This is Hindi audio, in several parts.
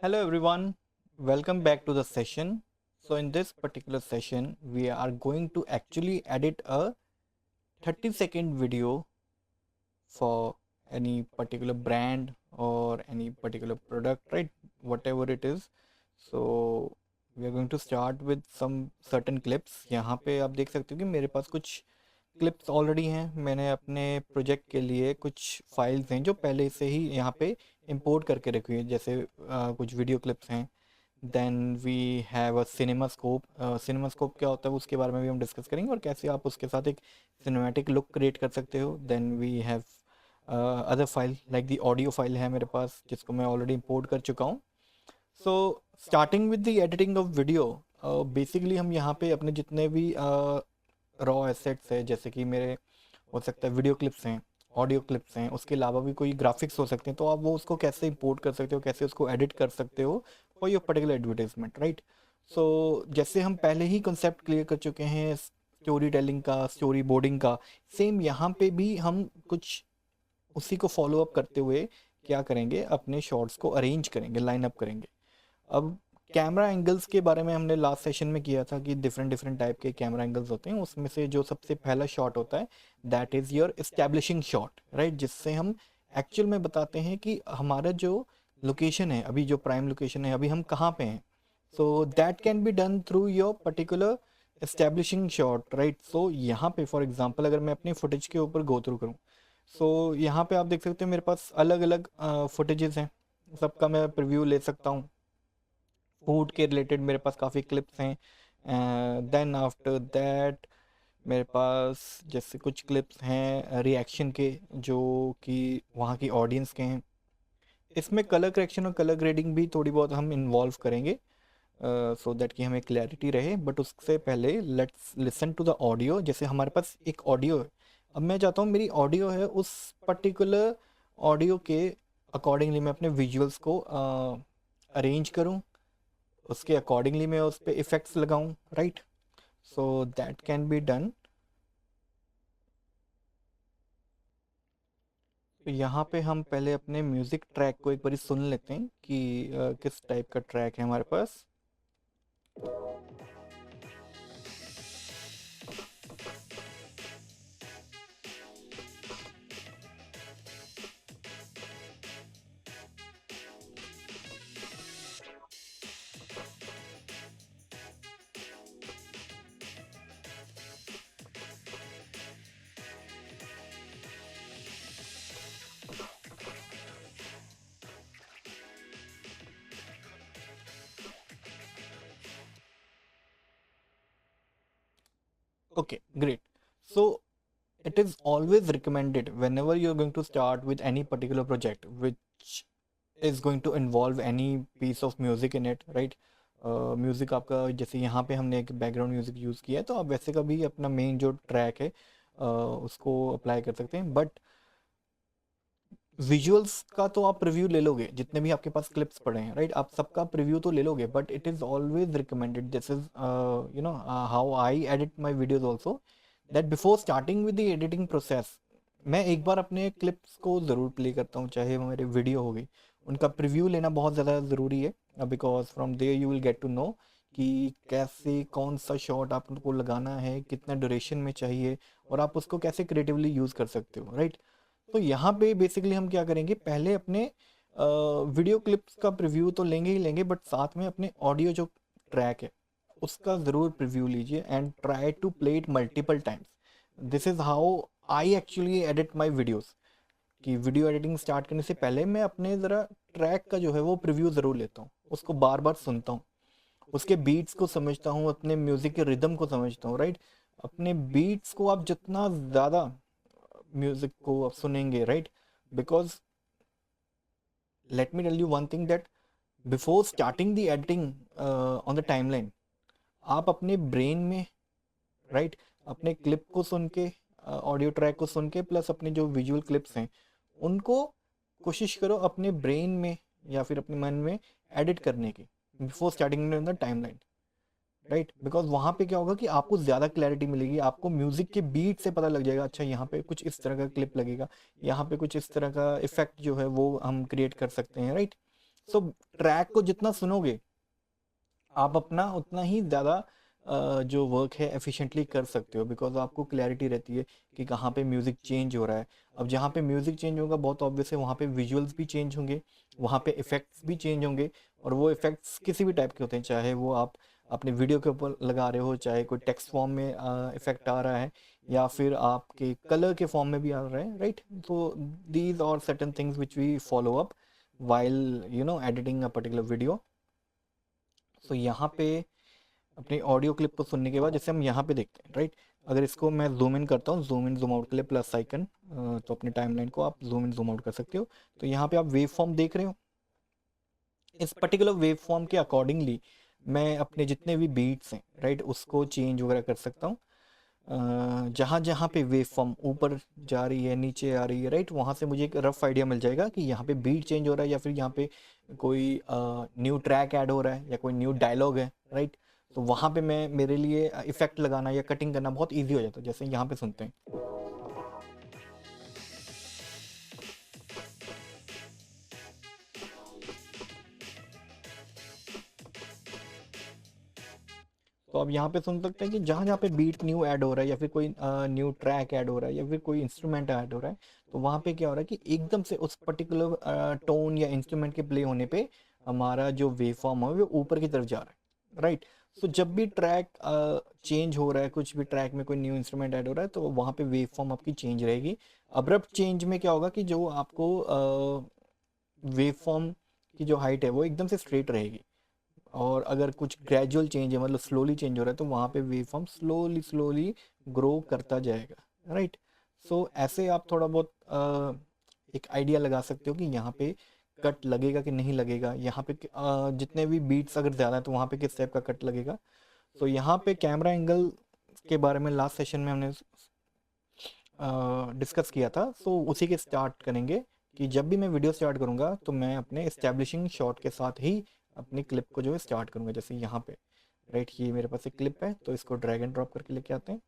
Hello everyone, welcome back to the session. So in this particular session, we are going to actually edit a 30-second video for any particular brand or any particular product, right? Whatever it is. So we are going to start with some certain clips. यहाँ पे आप देख सकते हो कि मेरे पास कुछ क्लिप्स ऑलरेडी हैं। मैंने अपने प्रोजेक्ट के लिए कुछ फाइल्स हैं जो पहले से ही यहाँ पे इंपोर्ट करके रखी हुई है, जैसे कुछ वीडियो क्लिप्स हैं। Then we have a cinema scope. Cinema scope क्या होता है उसके बारे में भी हम डिस्कस करेंगे और कैसे आप उसके साथ एक सिनेमैटिक लुक क्रिएट कर सकते हो। Then we have other file like the audio file है मेरे पास, जिसको मैं ऑलरेडी इंपोर्ट कर चुका हूँ। So starting with the editing of video, basically हम यहाँ पे अपने जितने भी रॉ एसेट्स है, जैसे कि मेरे हो सकता है वीडियो क्लिप्स हैं, ऑडियो क्लिप्स हैं, उसके अलावा भी कोई ग्राफिक्स हो सकते हैं, तो आप वो उसको कैसे इंपोर्ट कर सकते हो, कैसे उसको एडिट कर सकते हो for your particular advertisement, right. So जैसे हम पहले ही कंसेप्ट क्लियर कर चुके हैं स्टोरी टेलिंग का, स्टोरी बोर्डिंग का, सेम यहाँ पे भी हम कुछ उसी को फॉलो अप करते हुए क्या करेंगे, अपने शॉर्ट्स को अरेंज करेंगे, लाइन अप करेंगे। अब कैमरा एंगल्स के बारे में हमने लास्ट सेशन में किया था कि डिफरेंट डिफरेंट टाइप के कैमरा एंगल्स होते हैं। उसमें से जो सबसे पहला शॉट होता है that is your establishing shot, right, जिससे हम एक्चुअल में बताते हैं कि हमारा जो लोकेशन है, अभी जो प्राइम लोकेशन है, अभी हम कहाँ पे हैं। So that can be done through your particular establishing shot, right. So यहाँ पे फॉर एग्जांपल अगर मैं अपनी फुटेज के ऊपर गो थ्रू करूँ, सो यहाँ पे आप देख सकते हैं मेरे पास अलग अलग फुटेजेस हैं, सबका मैं प्रीव्यू ले सकता हूँ। फूड के रिलेटेड मेरे पास काफ़ी क्लिप्स हैं। देन आफ्टर दैट मेरे पास जैसे कुछ क्लिप्स हैं रिएक्शन के, जो कि वहाँ की ऑडियंस के हैं। इसमें कलर करेक्शन और कलर ग्रेडिंग भी थोड़ी बहुत हम इन्वॉल्व करेंगे सो दैट कि हमें क्लैरिटी रहे। बट उससे पहले let's listen to the audio. जैसे हमारे पास एक ऑडियो है, अब मैं चाहता हूँ मेरी ऑडियो है, उस पर्टिकुलर ऑडियो के अकॉर्डिंगली मैं अपने विजुअल्स को अरेंज करूँ, उसके अकॉर्डिंगली मैं उस पर इफ़ेक्ट्स लगाऊं, right. So that can be done. तो यहाँ पे हम पहले अपने म्यूज़िक ट्रैक को एक बारी सुन लेते हैं कि किस टाइप का ट्रैक है हमारे पास। Okay, great. So it is always recommended whenever you're going to start with any particular project which is going to involve any piece of music in it, right। Music आपका, जैसे यहाँ पे हमने एक बैकग्राउंड म्यूज़िक यूज़ किया है, तो आप वैसे का भी अपना मेन जो ट्रैक है उसको अप्लाई कर सकते हैं। बट विजुअल्स का तो आप रिव्यू ले लोगे, जितने भी आपके पास क्लिप्स पड़े हैं, राइट, आप सबका रिव्यू तो ले लोगे। But it is always recommended, this is you know how I edit my videos also, that before starting with the editing process मैं एक बार अपने क्लिप्स को ज़रूर प्ले करता हूँ, चाहे वो मेरे वीडियो हो गई, उनका प्रीव्यू लेना बहुत ज़्यादा ज़रूरी है। Because from there you will get to know कि कैसे कौन सा शॉट आपको लगाना है, कितना ड्यूरेशन में चाहिए, और आप उसको कैसे क्रिएटिवली यूज़ कर सकते हो, राइट। तो यहाँ पे बेसिकली हम क्या करेंगे, पहले अपने वीडियो क्लिप्स का प्रीव्यू तो लेंगे ही लेंगे, बट साथ में अपने ऑडियो जो ट्रैक है उसका ज़रूर प्रीव्यू लीजिए and try to play it multiple times. This is how I actually edit my videos, कि वीडियो एडिटिंग स्टार्ट करने से पहले मैं अपने ज़रा ट्रैक का जो है वो प्रीव्यू ज़रूर लेता हूँ, उसको बार बार सुनता हूँ, उसके बीट्स को समझता हूँ, अपने म्यूज़िक के रिदम को समझता हूँ, राइट। अपने बीट्स को आप जितना ज़्यादा म्यूजिक को आप सुनेंगे, right, because let me tell you one thing that before starting the editing on the timeline, आप अपने ब्रेन में, राइट, अपने क्लिप को सुन के, ऑडियो ट्रैक को सुन के, प्लस अपने जो विजुअल क्लिप्स हैं उनको कोशिश करो अपने ब्रेन में या फिर अपने मन में एडिट करने की before starting the timeline, right. Because वहाँ पे क्या होगा कि आपको ज़्यादा क्लैरिटी मिलेगी, आपको म्यूज़िक के बीट से पता लग जाएगा, अच्छा यहाँ पे कुछ इस तरह का क्लिप लगेगा, यहाँ पे कुछ इस तरह का इफेक्ट जो है वो हम क्रिएट कर सकते हैं, राइट। सो ट्रैक को जितना सुनोगे आप अपना उतना ही ज़्यादा जो वर्क है एफिशिएंटली कर सकते हो, बिकॉज आपको क्लैरिटी रहती है कि कहाँ पे म्यूज़िक चेंज हो रहा है। अब जहाँ पे म्यूज़िक चेंज होगा बहुत ऑब्वियस है, वहाँ पे विजुअल्स भी चेंज होंगे, वहाँ पे इफ़ेक्ट्स भी चेंज होंगे। और वो इफ़ेक्ट्स किसी भी टाइप के होते हैं, चाहे वो आप अपने वीडियो के ऊपर लगा रहे हो, चाहे कोई टेक्स्ट फॉर्म में इफ़ेक्ट आ रहा है, या फिर आपके कलर के फॉर्म में भी आ रहा है, राइट। तो these are certain things which we follow up while editing a particular video. So यहाँ पे अपनी ऑडियो क्लिप को सुनने के बाद जैसे हम यहाँ पे देखते हैं, राइट। अगर इसको मैं जूम इन करता हूँ, जूम इन जूम आउट के लिए प्लस आइकन, तो अपनी टाइमलाइन को आप जूम इन जूम आउट कर सकते हो। तो यहाँ पे आप वेव फॉर्म देख रहे हो। इस पर्टिकुलर वेव फॉर्म के अकॉर्डिंगली मैं अपने जितने भी बीट्स हैं, राइट, उसको चेंज वगैरह कर सकता हूँ। जहाँ जहाँ पे वेव फॉर्म ऊपर जा रही है, नीचे आ रही है, राइट, वहाँ से मुझे एक रफ आइडिया मिल जाएगा कि यहाँ पे बीट चेंज हो रहा है, या फिर यहाँ पे कोई न्यू ट्रैक ऐड हो रहा है, या कोई न्यू डायलॉग है, राइट। तो वहाँ पे मैं मेरे लिए इफेक्ट लगाना या कटिंग करना बहुत ईजी हो जाता है। जैसे यहाँ पे सुनते हैं, तो आप यहाँ पे सुन सकते हैं कि जहाँ जहाँ पे बीट न्यू ऐड हो रहा है, या फिर कोई न्यू ट्रैक ऐड हो रहा है, या फिर कोई इंस्ट्रूमेंट ऐड हो रहा है, तो वहाँ पे क्या हो रहा है कि एकदम से उस पर्टिकुलर टोन या इंस्ट्रूमेंट के प्ले होने पे हमारा जो वेव फॉर्म है वो ऊपर की तरफ जा रहा है, राइट। सो जब भी ट्रैक चेंज हो रहा है, कुछ भी ट्रैक में कोई न्यू इंस्ट्रूमेंट ऐड हो रहा है, तो वहाँ पे वेव फॉर्म आपकी चेंज रहेगी। अब्रप्ट चेंज में क्या होगा कि जो आपको वेव फॉर्म की जो हाइट है वो एकदम से स्ट्रेट रहेगी। और अगर कुछ ग्रेजुअल चेंज है, मतलब स्लोली चेंज हो रहा है, तो वहाँ पे wave form slowly slowly grow करता जाएगा, राइट। सो ऐसे आप थोड़ा बहुत एक आइडिया लगा सकते हो कि यहाँ पे कट लगेगा कि नहीं लगेगा, यहाँ पे जितने भी बीट्स अगर ज़्यादा है तो वहाँ पे किस टाइप का कट लगेगा। तो यहाँ पे कैमरा एंगल के बारे में लास्ट सेशन में हमने डिस्कस किया था, सो उसी के स्टार्ट करेंगे कि जब भी मैं वीडियो स्टार्ट करूँगा तो मैं अपने एस्टेब्लिशिंग शॉट के साथ ही अपनी क्लिप को जो है स्टार्ट करूँगा। जैसे यहाँ पे, राइट, ये मेरे पास एक क्लिप है, तो इसको ड्रैग एंड ड्रॉप करके लेके आते हैं।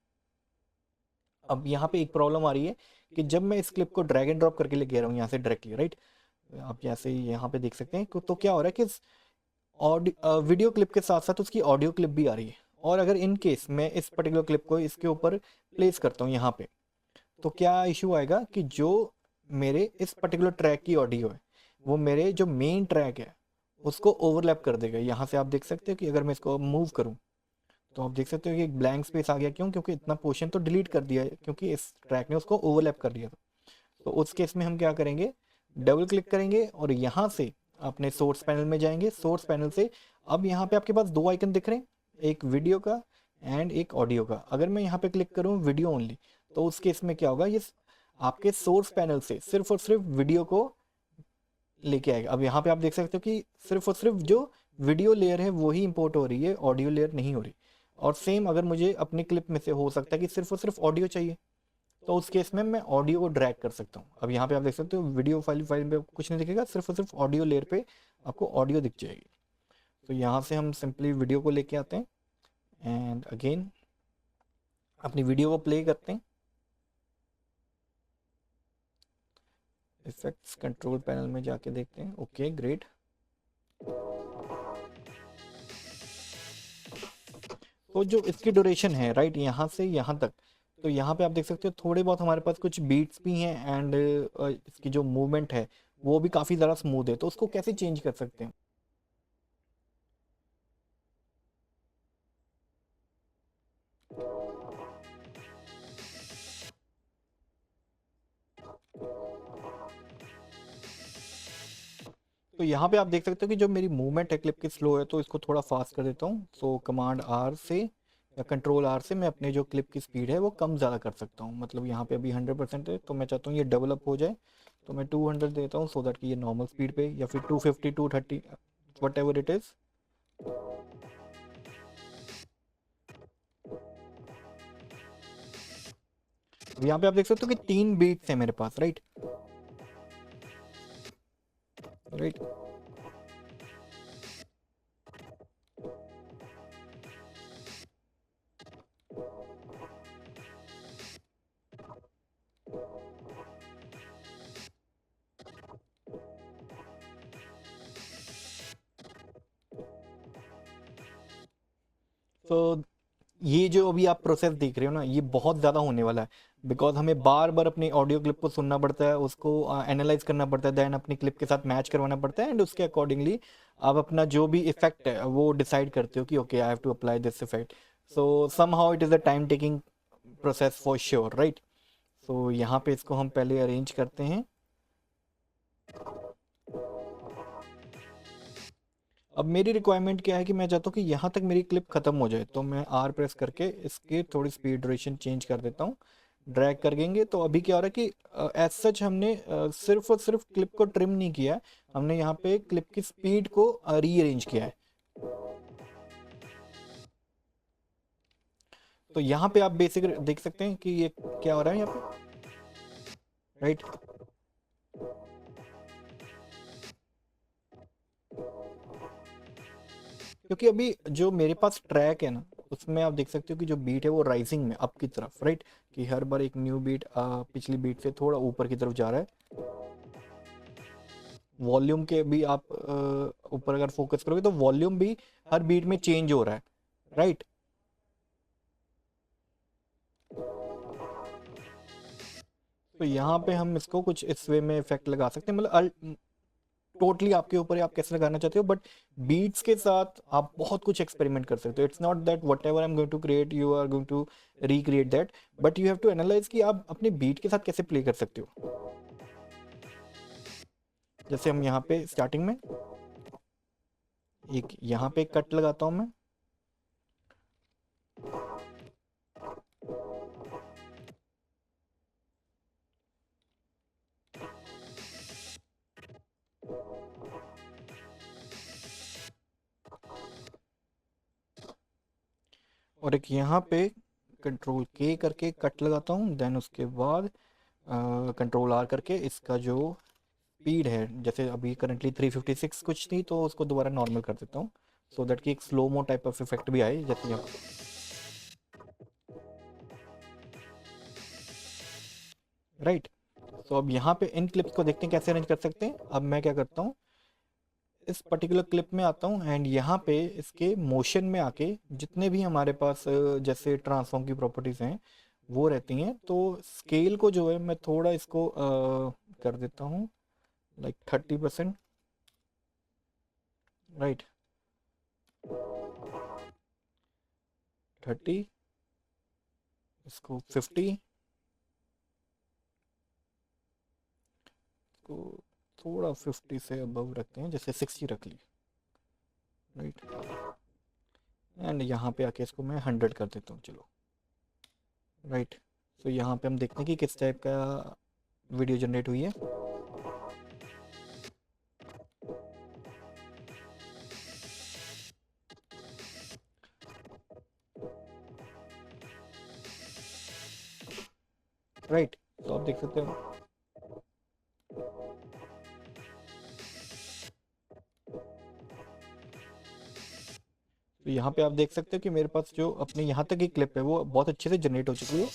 अब यहाँ पे एक प्रॉब्लम आ रही है कि जब मैं इस क्लिप को ड्रैग एंड ड्रॉप करके लेके आ रहा हूँ यहाँ से डायरेक्टली, राइट, आप जैसे यहाँ पे देख सकते हैं, तो क्या हो रहा है कि ऑडियो वीडियो क्लिप के साथ साथ उसकी ऑडियो क्लिप भी आ रही है। और अगर इन केस मैं इस पर्टिकुलर क्लिप को इसके ऊपर प्लेस करता हूँ यहाँ पे, तो क्या इशू आएगा कि जो मेरे इस पर्टिकुलर ट्रैक की ऑडियो है वो मेरे जो मेन ट्रैक है उसको ओवरलैप कर देगा। यहाँ से आप देख सकते हो कि अगर मैं इसको मूव करूँ तो आप देख सकते हो कि एक ब्लैंक स्पेस आ गया। क्यों? क्योंकि इतना पोर्शन तो डिलीट कर दिया है, क्योंकि इस ट्रैक ने उसको ओवरलैप कर दिया था। तो उस केस में हम क्या करेंगे, डबल क्लिक करेंगे और यहाँ से अपने सोर्स पैनल में जाएंगे। सोर्स पैनल से अब यहाँ पे आपके पास दो आइकन दिख रहे हैं, एक वीडियो का एंड एक ऑडियो का। अगर मैं यहाँ पे क्लिक करूँ वीडियो ओनली, तो उस केस में क्या होगा, ये आपके सोर्स पैनल से सिर्फ और सिर्फ वीडियो को लेके आएगा। अब यहाँ पे आप देख सकते हो कि सिर्फ और सिर्फ जो वीडियो लेयर है वो ही इंपोर्ट हो रही है, ऑडियो लेयर नहीं हो रही। और सेम अगर मुझे अपनी क्लिप में से हो सकता है कि सिर्फ और सिर्फ ऑडियो चाहिए, तो उस केस में मैं ऑडियो को ड्रैग कर सकता हूँ। अब यहाँ पे आप देख सकते हो वीडियो फाइल में कुछ नहीं दिखेगा, सिर्फ और सिर्फ ऑडियो लेयर पे आपको ऑडियो दिख जाएगी। तो यहाँ से हम सिंपली वीडियो को लेके आते हैं एंड अगेन अपनी वीडियो को प्ले करते हैं। इफेक्ट्स कंट्रोल पैनल में जाके देखते हैं। Okay great. तो जो इसकी ड्यूरेशन है, राइट, यहाँ से यहाँ तक, तो यहाँ पे आप देख सकते हो थोड़े बहुत हमारे पास कुछ बीट्स भी हैं एंड इसकी जो मूवमेंट है वो भी काफ़ी ज़्यादा स्मूथ है। तो उसको कैसे चेंज कर सकते हैं? तो यहाँ पे आप देख सकते हो कि जो मेरी मूवमेंट है क्लिप की स्लो है, तो इसको थोड़ा फास्ट कर देता हूँ। सो कमांड आर से या कंट्रोल आर से मैं अपने जो क्लिप की स्पीड है वो कम ज़्यादा कर सकता हूँ। मतलब यहाँ पे अभी 100% है, तो मैं चाहता हूँ ये डेवलप हो जाए, तो मैं 200 देता हूँ सो दैट कि ये नॉर्मल स्पीड पे, या फिर 250 230 वट एवर इट इज़। यहाँ पे आप देख सकते हो कि 3 बीट्स है मेरे पास, राइट राइट। तो ये जो अभी आप प्रोसेस देख रहे हो ना, ये बहुत ज़्यादा होने वाला है, बिकॉज हमें बार बार अपनी ऑडियो क्लिप को सुनना पड़ता है, उसको एनालाइज करना पड़ता है, देन अपनी क्लिप के साथ मैच करवाना पड़ता है, एंड उसके अकॉर्डिंगली आप अपना जो भी इफेक्ट है वो डिसाइड करते हो कि okay I have to apply this effect. So somehow it is a time taking process for sure, right. So यहाँ पे इसको हम पहले अरेंज करते हैं. अब मेरी रिक्वायरमेंट क्या है कि मैं चाहता हूँ कि यहाँ तक मेरी क्लिप खत्म हो जाए, तो मैं आर प्रेस करके इसकी थोड़ी स्पीड ड्यूरेशन चेंज कर देता हूँ. ड्रैग कर देंगे तो अभी क्या हो रहा है कि एज सच हमने सिर्फ और सिर्फ क्लिप को ट्रिम नहीं किया है, हमने यहाँ पे क्लिप की स्पीड को रीअरेंज किया है. तो यहाँ पे आप बेसिक देख सकते हैं कि ये क्या हो रहा है यहाँ पे, राइट. क्योंकि अभी जो मेरे पास ट्रैक है ना, उसमें आप देख सकते हो कि जो बीट है वो राइजिंग में अप की तरफ, राइट. कि हर बार एक न्यू बीट पिछली बीट से थोड़ा ऊपर की तरफ जा रहा है. वॉल्यूम के भी आप ऊपर अगर फोकस करोगे तो वॉल्यूम भी हर बीट में चेंज हो रहा है, राइट. तो यहाँ पे हम इसको कुछ इस वे में इफेक्ट लगा सकते हैं, मतलब टोटली आपके ऊपर है आप कैसे लगाना चाहते हो, बट बीट्स के साथ आप बहुत कुछ एक्सपेरिमेंट कर सकते हो. It's not that whatever I am going to create you are going to recreate that, but you have to analyze कि आप अपने बीट के साथ कैसे प्ले कर सकते हो. जैसे हम यहाँ पे स्टार्टिंग में एक यहाँ पे कट लगाता हूँ मैं. और एक यहाँ पे कंट्रोल के करके कट लगाता हूँ, देन उसके बाद कंट्रोल आर करके इसका जो स्पीड है, जैसे अभी करंटली 356 कुछ थी, तो उसको दोबारा नॉर्मल कर देता हूँ, सो दैट कि एक slow mo type of effect भी आए. जैसे यहाँ राइट. तो अब यहाँ पे इन क्लिप्स को देखते हैं कैसे अरेंज कर सकते हैं. अब मैं क्या करता हूँ, इस पर्टिकुलर क्लिप में आता हूँ एंड यहाँ पे इसके मोशन में आके जितने भी हमारे पास जैसे ट्रांसफॉर्म की प्रॉपर्टीज हैं वो रहती हैं, तो स्केल को जो है मैं थोड़ा इसको कर देता हूँ लाइक 30%, राइट. 30, इसको 50, को थोड़ा 50 से अबव रखते हैं, जैसे 60 रख ली, राइट. एंड यहाँ पे आके इसको मैं 100 कर देता हूँ, चलो, राइट. तो यहाँ पे हम देखते हैं कि किस टाइप का वीडियो जनरेट हुई है. राइट. तो आप देख सकते हो तो यहाँ पे आप देख सकते हो कि मेरे पास जो अपने यहाँ तक की क्लिप है वो बहुत अच्छे से जनरेट हो चुकी है.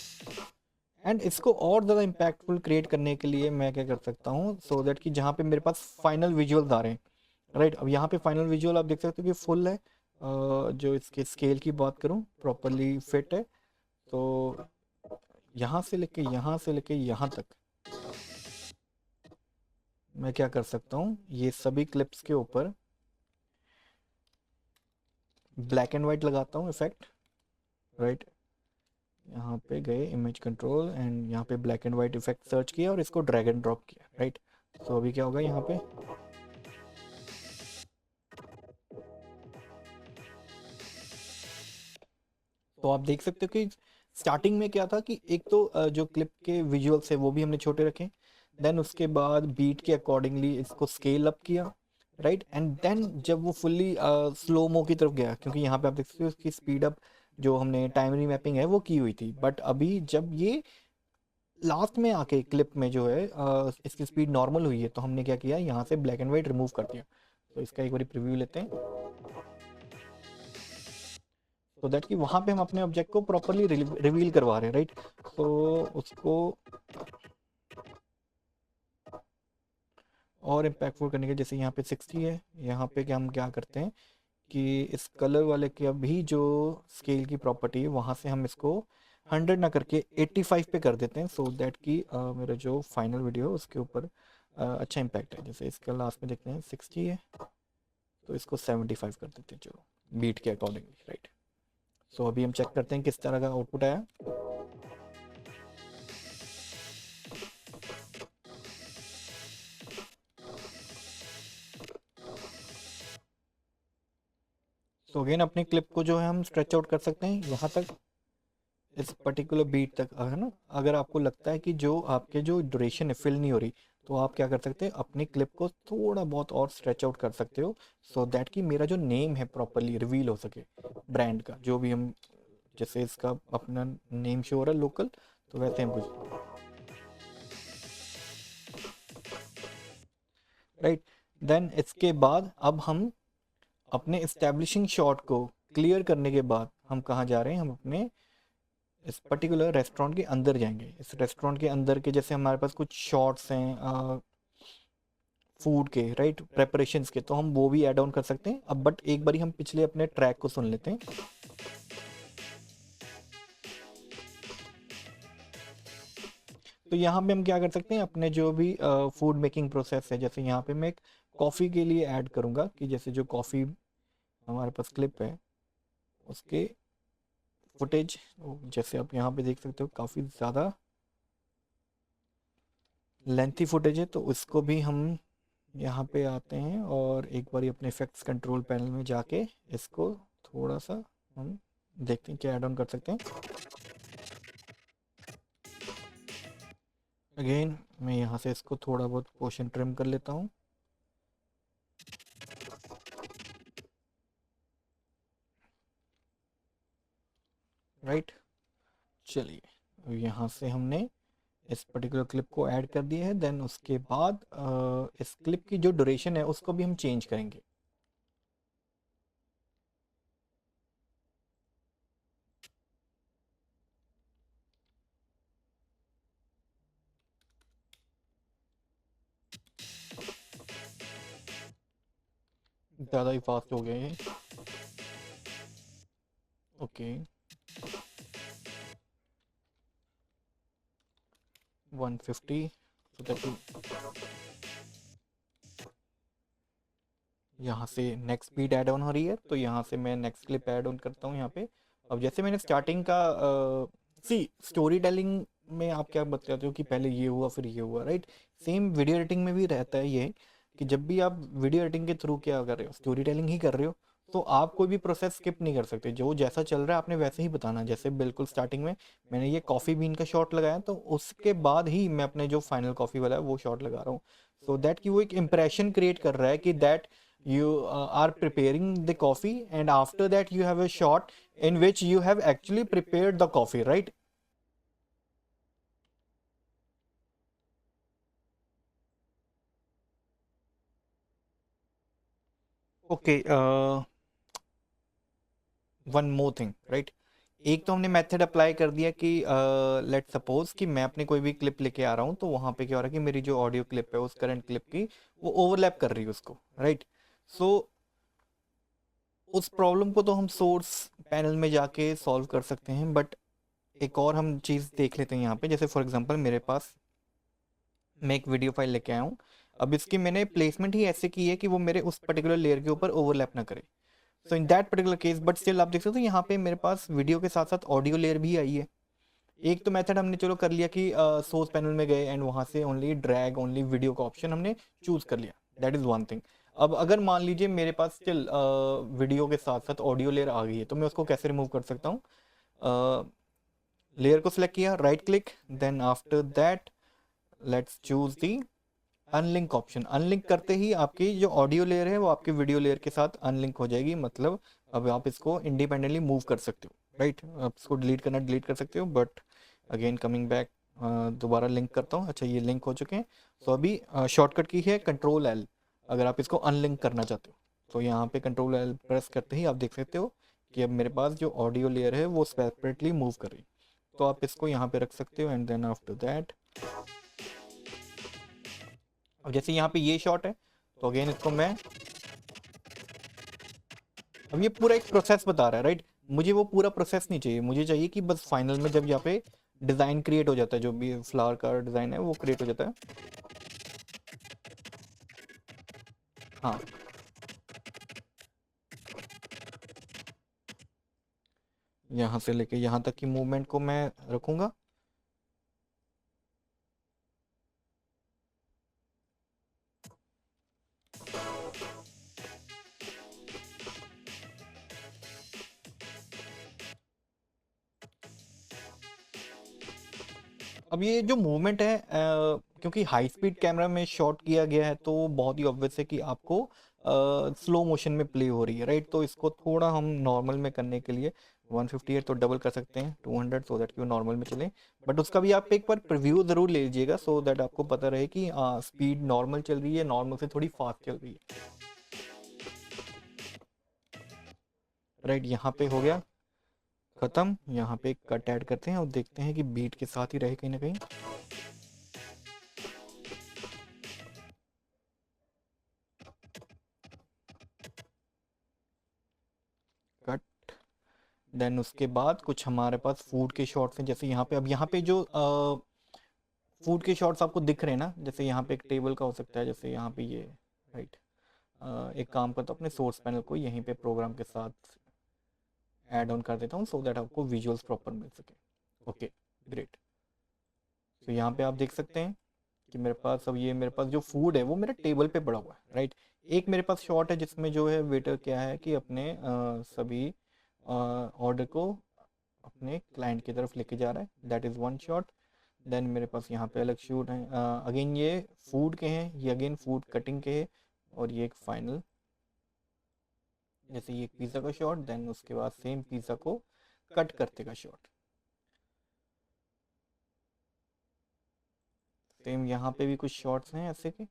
एंड इसको और ज़्यादा इम्पैक्टफुल क्रिएट करने के लिए मैं क्या कर सकता हूँ, सो दैट कि जहाँ पे मेरे पास फाइनल विजुअल्स आ रहे हैं, राइट. अब यहाँ पे फाइनल विजुअल आप देख सकते हो कि फुल है. जो इसके स्केल की बात करूँ प्रॉपरली फिट है, तो यहाँ से लेके यहाँ तक मैं क्या कर सकता हूँ, ये सभी क्लिप्स के ऊपर ब्लैक एंड वाइट लगाता हूँ इफेक्ट, राइट. यहाँ पे गए इमेज कंट्रोल एंड यहाँ पे black and white effect search किया और इसको ड्रैग एंड ड्रॉप किया, राइट. तो अभी क्या होगा यहाँ पे, तो आप देख सकते हो कि स्टार्टिंग में क्या था कि एक तो जो क्लिप के विजुअल्स है वो भी हमने छोटे रखे, देन उसके बाद बीट के अकॉर्डिंगली इसको स्केल अप किया, राइट. एंड देन जब वो फुल्ली स्लो मो की तरफ गया, क्योंकि यहाँ पे आप देख सकते हो उसकी स्पीड अप जो हमने टाइमरी मैपिंग है वो की हुई थी, बट अभी जब ये लास्ट में आके क्लिप में जो है इसकी स्पीड नॉर्मल हुई है, तो हमने क्या किया, यहाँ से ब्लैक एंड वाइट रिमूव कर दिया. तो इसका एक बार प्रीव्यू लेते हैं, तो दैट कि वहाँ पे हम अपने ऑब्जेक्ट को प्रॉपरली रिवील करवा रहे हैं, राइट. तो उसको और इम्पैक्टफुल करने के, जैसे यहाँ पे 60 है, यहाँ पे क्या हम क्या करते हैं कि इस कलर वाले के अभी जो स्केल की प्रॉपर्टी है वहाँ से हम इसको 100 ना करके 85 पे कर देते हैं, सो दैट कि मेरा जो फाइनल वीडियो उसके ऊपर अच्छा इम्पैक्ट है। जैसे इसका लास्ट में देखते हैं 60 है, तो इसको 75 कर देते हैं, चलो बीट के अकॉर्डिंगली, राइट। सो अभी हम चेक करते हैं किस तरह का आउटपुट आया। सो अगेन अपनी क्लिप को जो है हम स्ट्रेच आउट कर सकते हैं यहाँ तक, इस पर्टिकुलर बीट तक, है ना। अगर आपको लगता है कि जो आपके जो ड्यूरेशन है फिल नहीं हो रही, तो आप क्या कर सकते हैं, अपनी क्लिप को थोड़ा बहुत और स्ट्रेच आउट कर सकते हो, सो दैट कि मेरा जो नेम है प्रॉपरली रिवील हो सके, ब्रांड का जो भी हम, जैसे इसका अपना नेम शो हो रहा है लोकल, तो वैसे हम कुछ, राइट। देन इसके बाद अब हम अपने इस्टेब्लिशिंग शॉट को क्लियर करने के बाद हम कहाँ जा रहे हैं, हम अपने इस पर्टिकुलर रेस्टोरेंट के अंदर जाएंगे। इस रेस्टोरेंट के अंदर के जैसे हमारे पास कुछ शॉट्स हैं फूड के, राइट, प्रेपरेशंस के, तो हम वो भी ऐड ऑन कर सकते हैं। अब बट एक बारी हम पिछले अपने ट्रैक को सुन लेते हैं। तो यहाँ पे हम क्या कर सकते हैं, अपने जो भी फूड मेकिंग प्रोसेस है, जैसे यहाँ पे मैं एक कॉफ़ी के लिए ऐड करूँगा कि जैसे जो कॉफ़ी हमारे पास क्लिप है उसके फुटेज, जैसे आप यहाँ पे देख सकते हो काफ़ी ज़्यादा लेंथी फुटेज है, तो उसको भी हम यहाँ पे आते हैं और एक बार अपने इफेक्ट्स कंट्रोल पैनल में जाके इसको थोड़ा सा हम देखते हैं क्या ऐड ऑन कर सकते हैं। अगेन मैं यहाँ से इसको थोड़ा बहुत पोर्शन ट्रिम कर लेता हूँ, राइट। चलिए यहाँ से हमने इस पर्टिकुलर क्लिप को ऐड कर दिया है। देन उसके बाद इस क्लिप की जो ड्यूरेशन है उसको भी हम चेंज करेंगे। ज़्यादा ही फास्ट हो गए ये, ओके। 150, तो यहाँ से नेक्स्ट स्पीड ऐड ऑन हो रही है, तो यहाँ से मैं नेक्स्ट क्लिप ऐड ऑन करता हूँ यहाँ पे। अब जैसे मैंने स्टार्टिंग का सी स्टोरी टेलिंग में आप क्या बताते हो कि पहले ये हुआ फिर ये हुआ, राइट। सेम वीडियो एडिटिंग में भी रहता है ये, कि जब भी आप वीडियो एडिटिंग के थ्रू क्या कर रहे हो, स्टोरी टेलिंग ही कर रहे हो, तो आप कोई भी प्रोसेस स्किप नहीं कर सकते। जो जैसा चल रहा है आपने वैसे ही बताना। जैसे बिल्कुल स्टार्टिंग में मैंने ये कॉफ़ी बीन का शॉट लगाया, तो उसके बाद ही मैं अपने जो फाइनल कॉफ़ी वाला है वो शॉट लगा रहा हूँ, सो दैट कि वो एक इम्प्रेशन क्रिएट कर रहा है कि that you are preparing the coffee, and after that you have a shot in which you have actually prepared the coffee, right? Okay, one more thing, right? एक तो हमने मेथड अप्लाई कर दिया कि लेट सपोज कि मैं अपने कोई भी क्लिप लेके आ रहा हूँ, तो वहाँ पे क्या हो रहा है कि मेरी जो ऑडियो क्लिप है उस करंट क्लिप की वो ओवरलैप कर रही है उसको, राइट। सो उस प्रॉब्लम को तो हम सोर्स पैनल में जाके सॉल्व कर सकते हैं, बट एक और हम चीज़ देख लेते हैं यहाँ पे। जैसे फॉर एग्जांपल मेरे पास मैं एक वीडियो फाइल लेके आया हूँ, अब इसकी मैंने प्लेसमेंट ही ऐसे की है कि वो मेरे उस पर्टिकुलर लेयर के ऊपर ओवरलैप ना करे। So in that particular case, but still आप देख सकते हो यहाँ पे मेरे पास वीडियो के साथ साथ ऑडियो लेयर भी आई है। एक तो मेथड हमने चलो कर लिया कि सोर्स पैनल में गए एंड वहाँ से ओनली ड्रैग ओनली वीडियो का ऑप्शन हमने चूज कर लिया, दैट इज़ वन थिंग। अब अगर मान लीजिए मेरे पास स्टिल वीडियो के साथ साथ ऑडियो लेयर आ गई है, तो मैं उसको कैसे रिमूव कर सकता हूँ। लेयर को सिलेक्ट किया, right click, then after that let's choose the unlink option. Unlink करते ही आपकी जो ऑडियो लेयर है वो आपकी वीडियो लेयर के साथ अनलिंक हो जाएगी, मतलब अब आप इसको इंडिपेंडेंटली मूव कर सकते हो, राइट। आप इसको डिलीट करना डिलीट कर सकते हो, बट अगेन कमिंग बैक दोबारा लिंक करता हूँ। अच्छा ये लिंक हो चुके हैं। सो अभी शॉर्टकट की है कंट्रोल एल, अगर आप इसको अनलिंक करना चाहते हो तो यहाँ पे कंट्रोल एल प्रेस करते ही आप देख सकते हो कि अब मेरे पास जो ऑडियो लेयर है वो सेपरेटली मूव कर रही। तो आप इसको यहाँ पे रख सकते हो एंड देन आफ्टर दैट, अब जैसे यहाँ पे ये शॉट है, तो अगेन इसको मैं अब ये पूरा एक प्रोसेस बता रहा है, राइट। मुझे वो पूरा प्रोसेस नहीं चाहिए, मुझे चाहिए कि बस फाइनल में जब यहाँ पे डिज़ाइन क्रिएट हो जाता है, जो भी फ्लावर का डिज़ाइन है वो क्रिएट हो जाता है। हाँ, यहाँ से लेके यहाँ तक की मूवमेंट को मैं रखूँगा। अब ये जो मूवमेंट है क्योंकि हाई स्पीड कैमरा में शॉट किया गया है तो बहुत ही ऑब्वियस है कि आपको स्लो मोशन में प्ले हो रही है, राइट। तो इसको थोड़ा हम नॉर्मल में करने के लिए 150 है तो डबल कर सकते हैं 200, सो दैट कि वो नॉर्मल में चले। बट उसका भी आप एक बार प्रीव्यू ज़रूर ले लीजिएगा, सो दैट आपको पता रहे कि स्पीड नॉर्मल चल रही है, नॉर्मल से थोड़ी फास्ट चल रही है, राइट। यहाँ पे हो गया ख़त्म। यहाँ पे कट ऐड करते हैं और देखते हैं कि बीट के साथ ही रहे कहीं ना कहीं। कट। देन उसके बाद कुछ हमारे पास फूड के शॉट्स हैं, जैसे यहाँ पे, अब यहाँ पे जो फूड के शॉट्स आपको दिख रहे हैं ना, जैसे यहाँ पे एक टेबल का हो सकता है, जैसे यहाँ पे ये, राइट। एक काम करता हूँ, अपने सोर्स पैनल को यहीं पे प्रोग्राम के साथ ऐड ऑन कर देता हूँ सो दैट आपको विजुअल्स प्रॉपर मिल सके। Okay, great. तो यहाँ पे आप देख सकते हैं कि मेरे पास अब ये मेरे पास जो फूड है वो मेरे टेबल पे पड़ा हुआ है, राइट। एक मेरे पास शॉट है जिसमें जो है वेटर क्या है कि अपने सभी ऑर्डर को अपने क्लाइंट की तरफ लेके जा रहा है, that is one shot. Then मेरे पास यहाँ पे अलग शूट है, अगेन ये फूड के हैं, ये अगेन फूड कटिंग के हैं, और ये एक फाइनल, जैसे ये एक पिज़्ज़ा का शॉट, देन उसके बाद सेम पिज़्ज़ा को कट करते का शॉट। सेम यहाँ पे भी कुछ शॉट्स हैं ऐसे के,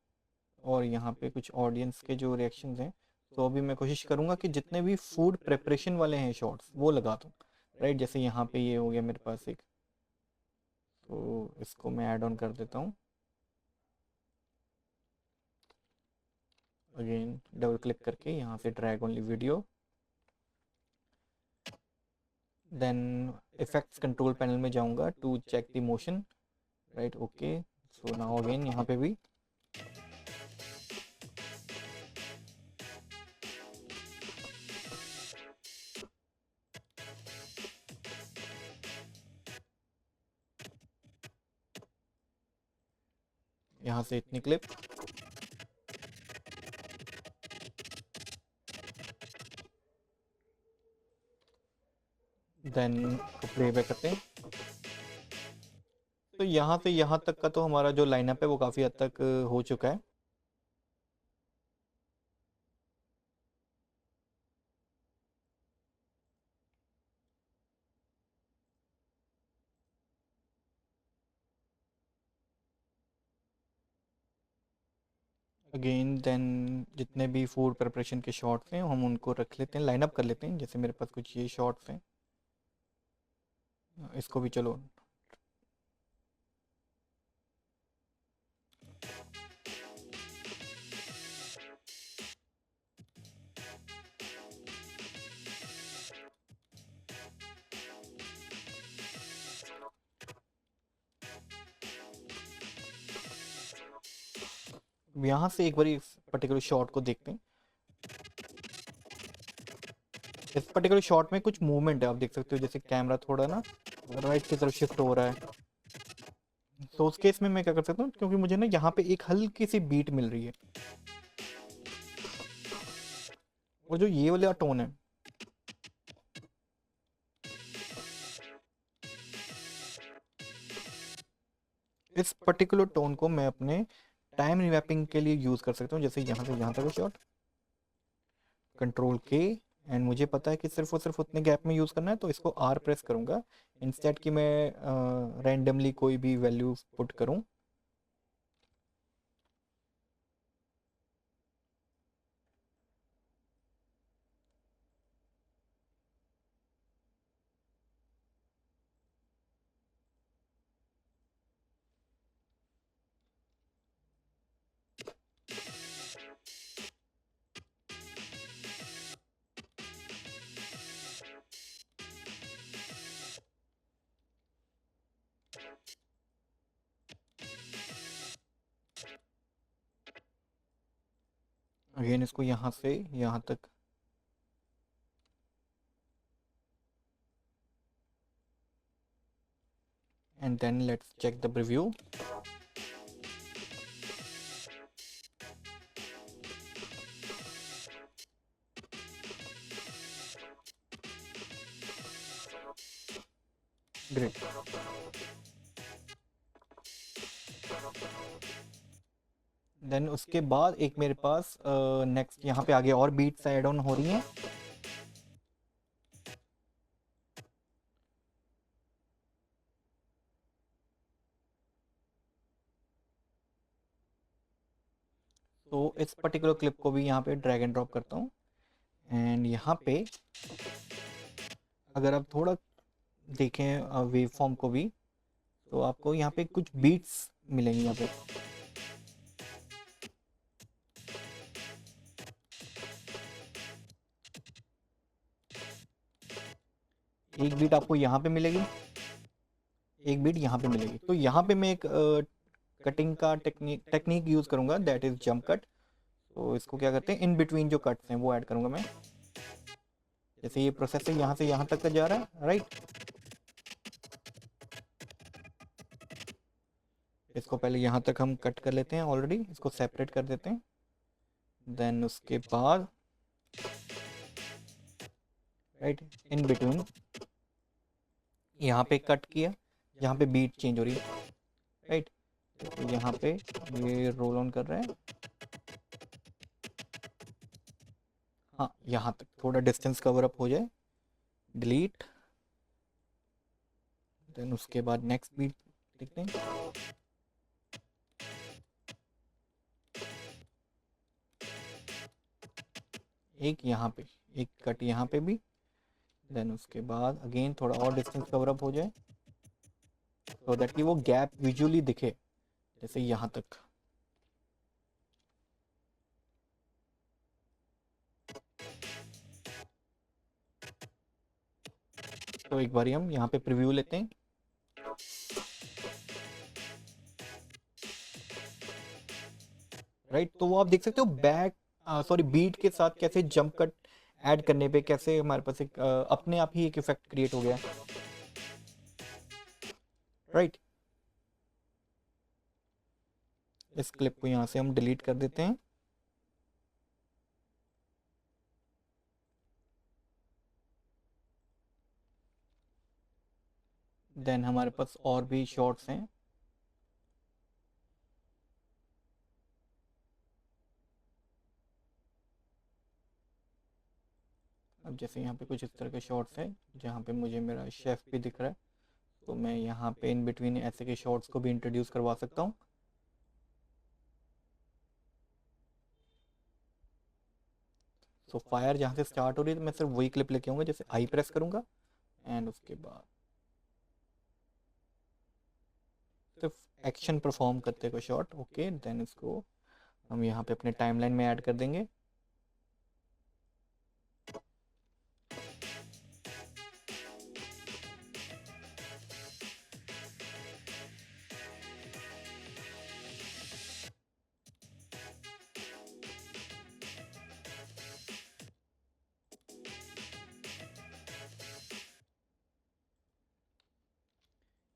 और यहाँ पे कुछ ऑडियंस के जो रिएक्शंस हैं। तो अभी मैं कोशिश करूँगा कि जितने भी फूड प्रिपरेशन वाले हैं शॉट्स वो लगा दूँ, राइट। जैसे यहाँ पे ये हो गया मेरे पास एक, तो इसको मैं ऐड ऑन कर देता हूँ। अगेन डबल क्लिक करके यहाँ से drag only video, then effects control panel में जाऊँगा to check the motion, right. Okay, so now again यहाँ पे भी यहाँ से इतनी क्लिप, देन प्ले बैक करते हैं। तो यहाँ से यहाँ तक का तो हमारा जो लाइनअप है वो काफ़ी हद तक हो चुका है। अगेन देन जितने भी फूड प्रिपरेशन के शॉट्स हैं हम उनको रख लेते हैं, लाइनअप कर लेते हैं। जैसे मेरे पास कुछ ये शॉट्स हैं, इसको भी चलो यहाँ से एक बार इस पर्टिकुलर शॉट को देखते हैं। इस पर्टिकुलर शॉट में कुछ मूवमेंट है, आप देख सकते हो, जैसे कैमरा थोड़ा ना राइट की तरफ शिफ्ट हो रहा है। तो उस केस में मैं क्या कर सकता हूँ, क्योंकि मुझे ना यहाँ पे एक हल्की सी बीट मिल रही है, और जो ये वाला टोन है, इस पर्टिकुलर टोन को मैं अपने टाइम रिमैपिंग के लिए यूज़ कर सकता हूँ। जैसे यहाँ से यहाँ तक शॉट, कंट्रोल के, एंड मुझे पता है कि सिर्फ और सिर्फ उतने गैप में यूज़ करना है, तो इसको आर प्रेस करूँगा इंस्टेड कि मैं रैंडमली कोई भी वैल्यू पुट करूँ। अगेन इसको यहाँ से यहाँ तक and then let's check the preview. Great. Then उसके बाद एक मेरे पास नेक्स्ट यहाँ पे आगे और बीट्स ऐड ऑन हो रही हैं। तो इस पर्टिकुलर क्लिप को भी यहाँ पे ड्रैग एंड ड्रॉप करता हूँ एंड यहाँ पे अगर आप थोड़ा देखें वेव फॉर्म को भी तो आपको यहाँ पे कुछ बीट्स मिलेंगे। यहाँ पे एक बीट आपको यहाँ पे मिलेगी, एक बीट यहाँ पे मिलेगी। तो यहाँ पे मैं एक कटिंग का टेक्निक यूज करूंगा, दैट इज जंप कट। तो इसको क्या करते हैं, इन बिटवीन जो कट्स हैं वो ऐड करूंगा मैं। जैसे ये प्रोसेस है यहाँ से यहाँ तक का जा रहा है, राइट। इसको पहले यहाँ तक हम कट कर लेते हैं, ऑलरेडी इसको सेपरेट कर देते हैं। देन उसके बाद राइट इन बिटवीन यहाँ पे कट किया, यहाँ पे बीट चेंज हो रही है, राइट। तो यहाँ पे ये रोल ऑन कर रहा है, हाँ यहाँ तक थोड़ा डिस्टेंस कवर अप हो जाए, डिलीट। देन उसके बाद नेक्स्ट बीट देखते हैं। एक यहाँ पे एक कट यहाँ पे भी। देन उसके बाद अगेन थोड़ा और डिस्टेंस कवर अप हो जाए सो दैट कि वो गैप विजुअली दिखे, जैसे यहाँ तक। तो एक बार हम यहाँ पे प्रीव्यू लेते हैं। राइट तो वो आप देख सकते हो बैक सॉरी बीट के साथ कैसे जंप कट ऐड करने पे कैसे हमारे पास एक अपने आप ही एक इफेक्ट क्रिएट हो गया, राइट। इस क्लिप को यहाँ से हम डिलीट कर देते हैं। देन हमारे पास और भी शॉर्ट्स हैं। अब जैसे यहाँ पे कुछ इस तरह के शॉर्ट्स हैं जहाँ पे मुझे मेरा शेफ भी दिख रहा है, तो मैं यहाँ पे इन बिटवीन ऐसे के शॉर्ट्स को भी इंट्रोड्यूस करवा सकता हूँ। सो फायर जहाँ से स्टार्ट हो रही है तो मैं सिर्फ वही क्लिप लेके आऊँगा, जैसे आई प्रेस करूँगा एंड उसके बाद सिर्फ एक्शन परफॉर्म करते हुए शॉट, ओके। देन इसको हम यहाँ पे अपने टाइमलाइन में ऐड कर देंगे।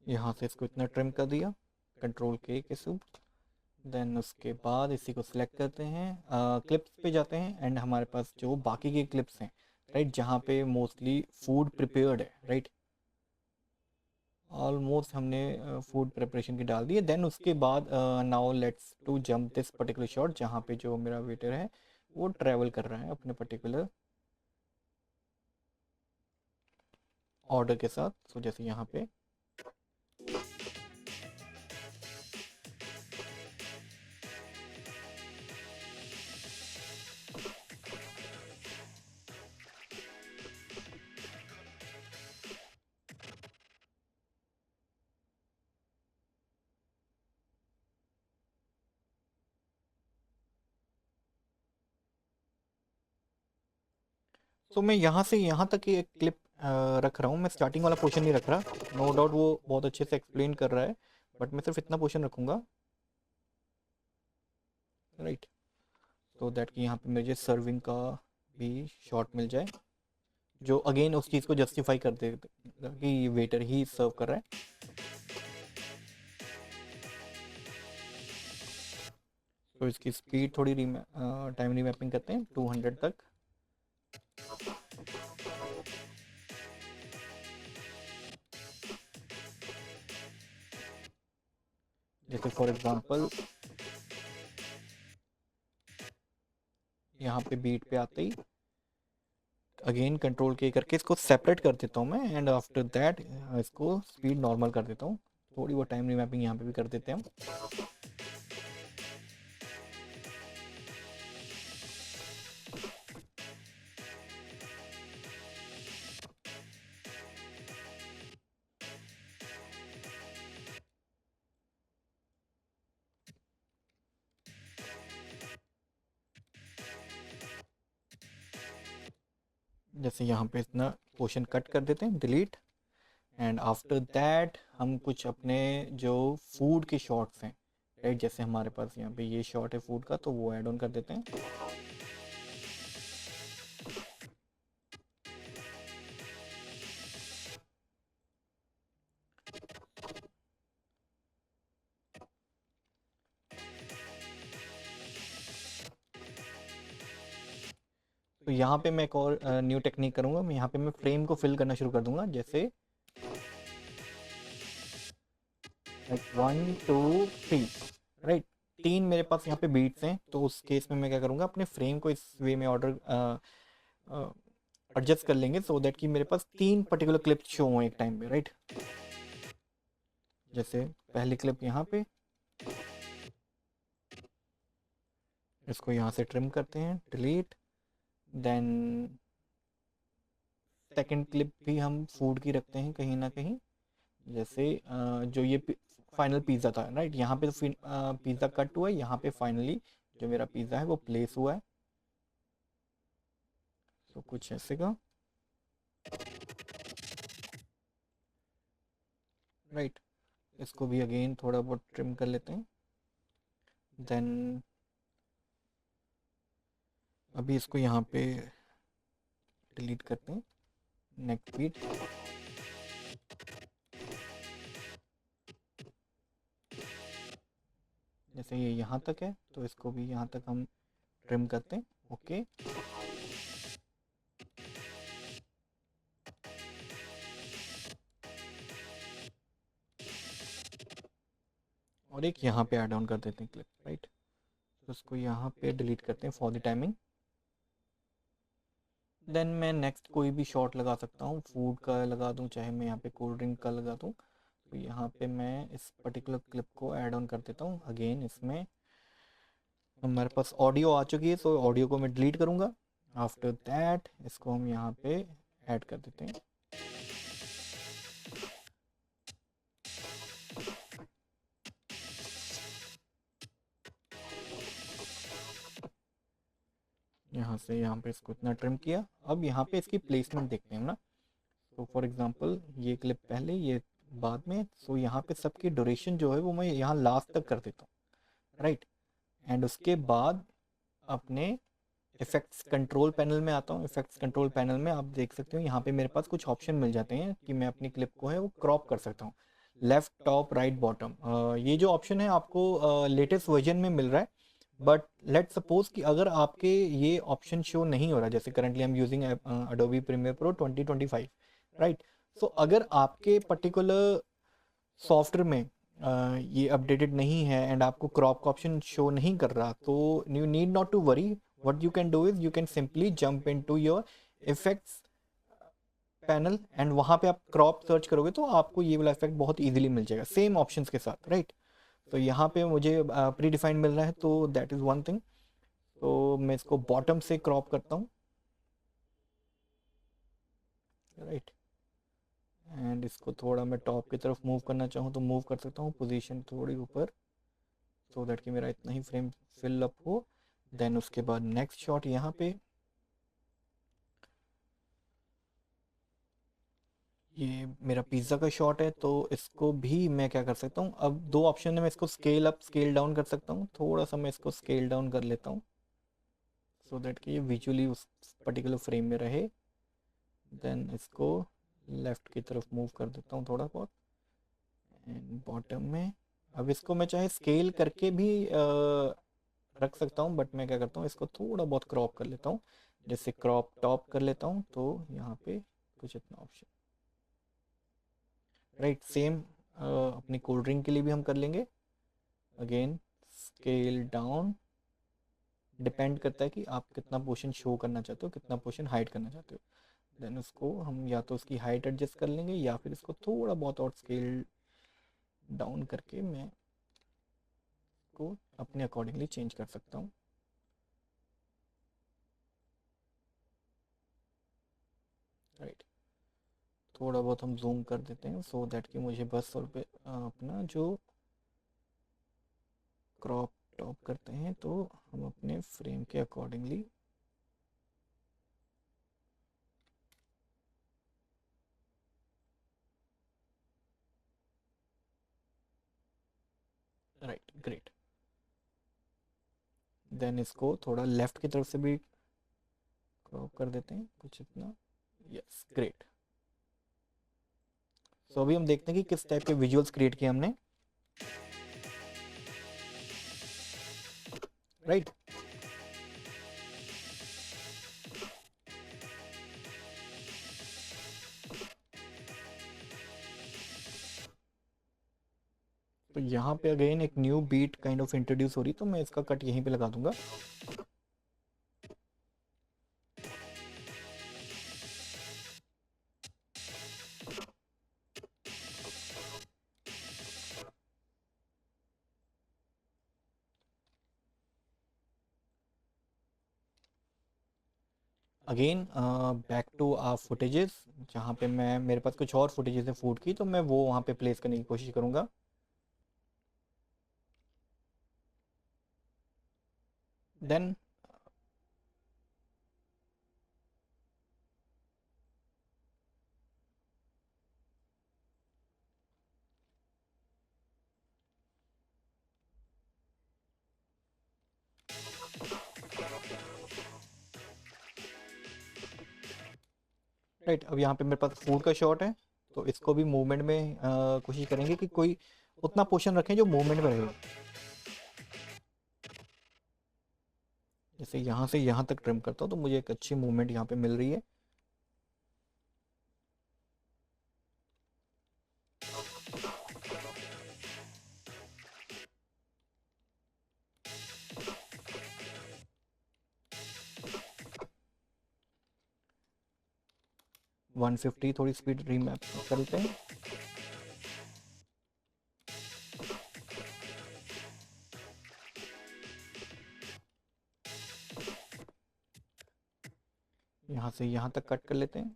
यहाँ से इसको इतना ट्रिम कर दिया, कंट्रोल के सूट। देन उसके बाद इसी को सिलेक्ट करते हैं, क्लिप्स पे जाते हैं एंड हमारे पास जो बाकी के क्लिप्स हैं, राइट, जहाँ पे मोस्टली फूड प्रिपेयर्ड है, राइट, ऑलमोस्ट हमने फूड प्रिपरेशन की डाल दी है। देन उसके बाद now let's to jump this particular shot जहाँ पे जो मेरा वेटर है वो ट्रैवल कर रहा है अपने पर्टिकुलर ऑर्डर के साथ। सो जैसे यहाँ पे तो मैं यहाँ से यहाँ तक की एक क्लिप रख रहा हूँ। मैं स्टार्टिंग वाला पोर्शन नहीं रख रहा, नो डाउट वो बहुत अच्छे से एक्सप्लेन कर रहा है, बट मैं सिर्फ इतना पोर्शन रखूँगा, राइट। सो दैट कि यहाँ पे मुझे सर्विंग का भी शॉट मिल जाए, जो अगेन उस चीज़ को जस्टिफाई कर दे कि ये वेटर ही सर्व कर रहा है। तो इसकी स्पीड थोड़ी टाइम रीमैपिंग करते हैं 200 तक। जैसे फॉर एग्जांपल यहाँ पे बीट पे आते ही अगेन कंट्रोल के करके इसको सेपरेट कर देता हूँ मैं, एंड आफ्टर दैट इसको स्पीड नॉर्मल कर देता हूँ। थोड़ी वो टाइम रीमैपिंग यहाँ पे भी कर देते हैं हम। जैसे यहाँ पे इतना पोर्शन कट कर देते हैं, डिलीट, एंड आफ्टर दैट हम कुछ अपने जो फूड के शॉट्स हैं, राइट, जैसे हमारे पास यहाँ पे ये शॉट है फूड का, तो वो ऐड ऑन कर देते हैं। तो यहाँ पे मैं एक और न्यू टेक्निक करूँगा, मैं यहाँ पे मैं फ्रेम को फिल करना शुरू कर दूंगा। जैसे 1 2 3, राइट, 3 मेरे पास यहाँ पे बीट्स हैं, तो उस केस में मैं क्या करूँगा, अपने फ्रेम को इस वे में ऑर्डर एडजस्ट कर लेंगे सो दैट कि मेरे पास 3 पर्टिकुलर क्लिप शो हों एक टाइम पे, राइट। जैसे पहली क्लिप यहाँ पे, इसको यहाँ से ट्रिम करते हैं, डिलीट, देन सेकंड क्लिप भी हम फूड की रखते हैं कहीं ना कहीं। जैसे जो ये फाइनल पिज़्ज़ा था, राइट, यहाँ पे तो पिज़्ज़ा कट हुआ है, यहाँ पे फाइनली जो मेरा पिज़्ज़ा है वो प्लेस हुआ है। तो कुछ ऐसे का, राइट, इसको भी अगेन थोड़ा बहुत ट्रिम कर लेते हैं। देन अभी इसको यहाँ पे डिलीट करते हैं, नेक्स्ट बीट। जैसे ये यहाँ तक है, तो इसको भी यहाँ तक हम ट्रिम करते हैं, ओके। और एक यहाँ पे ऐड ऑन कर देते हैं क्लिप, राइट, तो उसको यहाँ पे डिलीट करते हैं फॉर द टाइमिंग। देन मैं नेक्स्ट कोई भी शॉट लगा सकता हूँ, फूड का लगा दूँ, चाहे मैं यहाँ पे कोल्ड ड्रिंक का लगा दूँ। तो यहाँ पे मैं इस पर्टिकुलर क्लिप को ऐड ऑन कर देता हूँ। अगेन इसमें हमारे पास ऑडियो आ चुकी है, तो ऑडियो को मैं डिलीट करूँगा। आफ्टर दैट इसको हम यहाँ पे ऐड कर देते हैं। यहाँ से यहाँ पे इसको इतना ट्रिम किया। अब यहाँ पे इसकी प्लेसमेंट देखते हैं ना। तो फॉर एग्जांपल ये क्लिप पहले, ये बाद में, सो यहाँ पे सबकी ड्यूरेशन जो है वो मैं यहाँ लास्ट तक कर देता हूँ, राइट। एंड उसके बाद अपने इफेक्ट्स कंट्रोल पैनल में आता हूँ। इफेक्ट्स कंट्रोल पैनल में आप देख सकते हो यहाँ पे मेरे पास कुछ ऑप्शन मिल जाते हैं कि मैं अपनी क्लिप को है वो क्रॉप कर सकता हूँ, लेफ्ट, टॉप, राइट, बॉटम। ये जो ऑप्शन है आपको लेटेस्ट वर्जन में मिल रहा है, बट लेट सपोज कि अगर आपके ये ऑप्शन शो नहीं हो रहा, जैसे currently I am using Adobe Premiere Pro 2025, right. So अगर आपके पर्टिकुलर सॉफ्टवेयर में ये अपडेटेड नहीं है एंड आपको क्रॉप का ऑप्शन शो नहीं कर रहा, तो you need not to worry. What you can do is you can simply jump into your effects panel and वहाँ पे आप क्रॉप सर्च करोगे तो आपको ये वाला इफेक्ट बहुत इजीली मिल जाएगा सेम ऑप्शंस के साथ, राइट। तो यहाँ पे मुझे प्री डिफाइंड मिल रहा है, तो दैट इज़ वन थिंग। तो मैं इसको बॉटम से क्रॉप करता हूँ, राइट। एंड इसको थोड़ा मैं टॉप की तरफ मूव करना चाहूँ तो मूव कर सकता हूँ, पोजीशन थोड़ी ऊपर, सो दैट कि मेरा इतना ही फ्रेम फिल अप हो। देन उसके बाद नेक्स्ट शॉट यहाँ पे, ये मेरा पिज़्ज़ा का शॉट है, तो इसको भी मैं क्या कर सकता हूँ, अब दो ऑप्शन है, मैं इसको स्केल अप स्केल डाउन कर सकता हूँ। थोड़ा सा मैं इसको स्केल डाउन कर लेता हूँ, सो दैट कि ये विजुअली उस पर्टिकुलर फ्रेम में रहे। देन इसको लेफ़्ट की तरफ मूव कर देता हूँ थोड़ा बहुत, एंड बॉटम में अब इसको मैं चाहे स्केल करके भी रख सकता हूँ, बट मैं क्या करता हूँ इसको थोड़ा बहुत क्रॉप कर लेता हूँ। जैसे क्रॉप टॉप कर लेता हूँ तो यहाँ पे कुछ इतना ऑप्शन, राइट। सेम अपनी कोल्ड ड्रिंक के लिए भी हम कर लेंगे। अगेन स्केल डाउन, डिपेंड करता है कि आप कितना पोर्शन शो करना चाहते हो, कितना पोर्शन हाइड करना चाहते हो। देन उसको हम या तो उसकी हाइट एडजस्ट कर लेंगे या फिर इसको थोड़ा बहुत और स्केल डाउन करके मैं को अपने अकॉर्डिंगली चेंज कर सकता हूँ। राइट, थोड़ा बहुत हम जूम कर देते हैं सो दैट कि मुझे बस और पे अपना जो क्रॉप टॉप करते हैं तो हम अपने फ्रेम के अकॉर्डिंगली राइट, ग्रेट। देन इसको थोड़ा लेफ्ट की तरफ से भी क्रॉप कर देते हैं कुछ इतना। Yes, great. सो अभी हम देखते हैं कि किस टाइप के विजुअल्स क्रिएट किए हमने। राइट, तो यहाँ पे अगेन एक new beat kind of introduce हो रही, तो मैं इसका कट यहीं पे लगा दूंगा। Again back to our footages, जहाँ पे मैं मेरे पास कुछ और फुटेजेस है फूड की, तो मैं वो वहाँ पे प्लेस करने की कोशिश करूँगा। देन राइट, अब यहाँ पे मेरे पास फूड का शॉट है, तो इसको भी मूवमेंट में कोशिश करेंगे कि कोई उतना पोर्शन रखें जो मूवमेंट में रहे। जैसे यहाँ से यहाँ तक ट्रिम करता हूँ तो मुझे एक अच्छी मूवमेंट यहाँ पे मिल रही है। वन 150 थोड़ी स्पीड रीमैप करते हैं। यहाँ से यहाँ तक कट कर लेते हैं।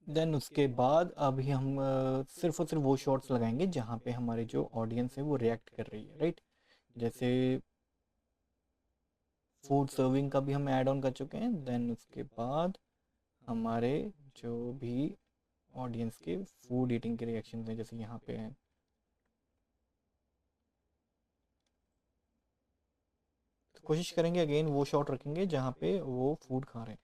देन उसके बाद अभी हम सिर्फ और सिर्फ वो शॉट्स लगाएंगे जहाँ पे हमारे जो ऑडियंस है वो रिएक्ट कर रही है, राइट। जैसे फूड सर्विंग का भी हम ऐड ऑन कर चुके हैं। देन उसके बाद हमारे जो भी ऑडियंस के फूड ईटिंग के रिएक्शन हैं जैसे यहाँ पे हैं, तो कोशिश करेंगे अगेन वो शॉट रखेंगे जहाँ पे वो फूड खा रहे हैं।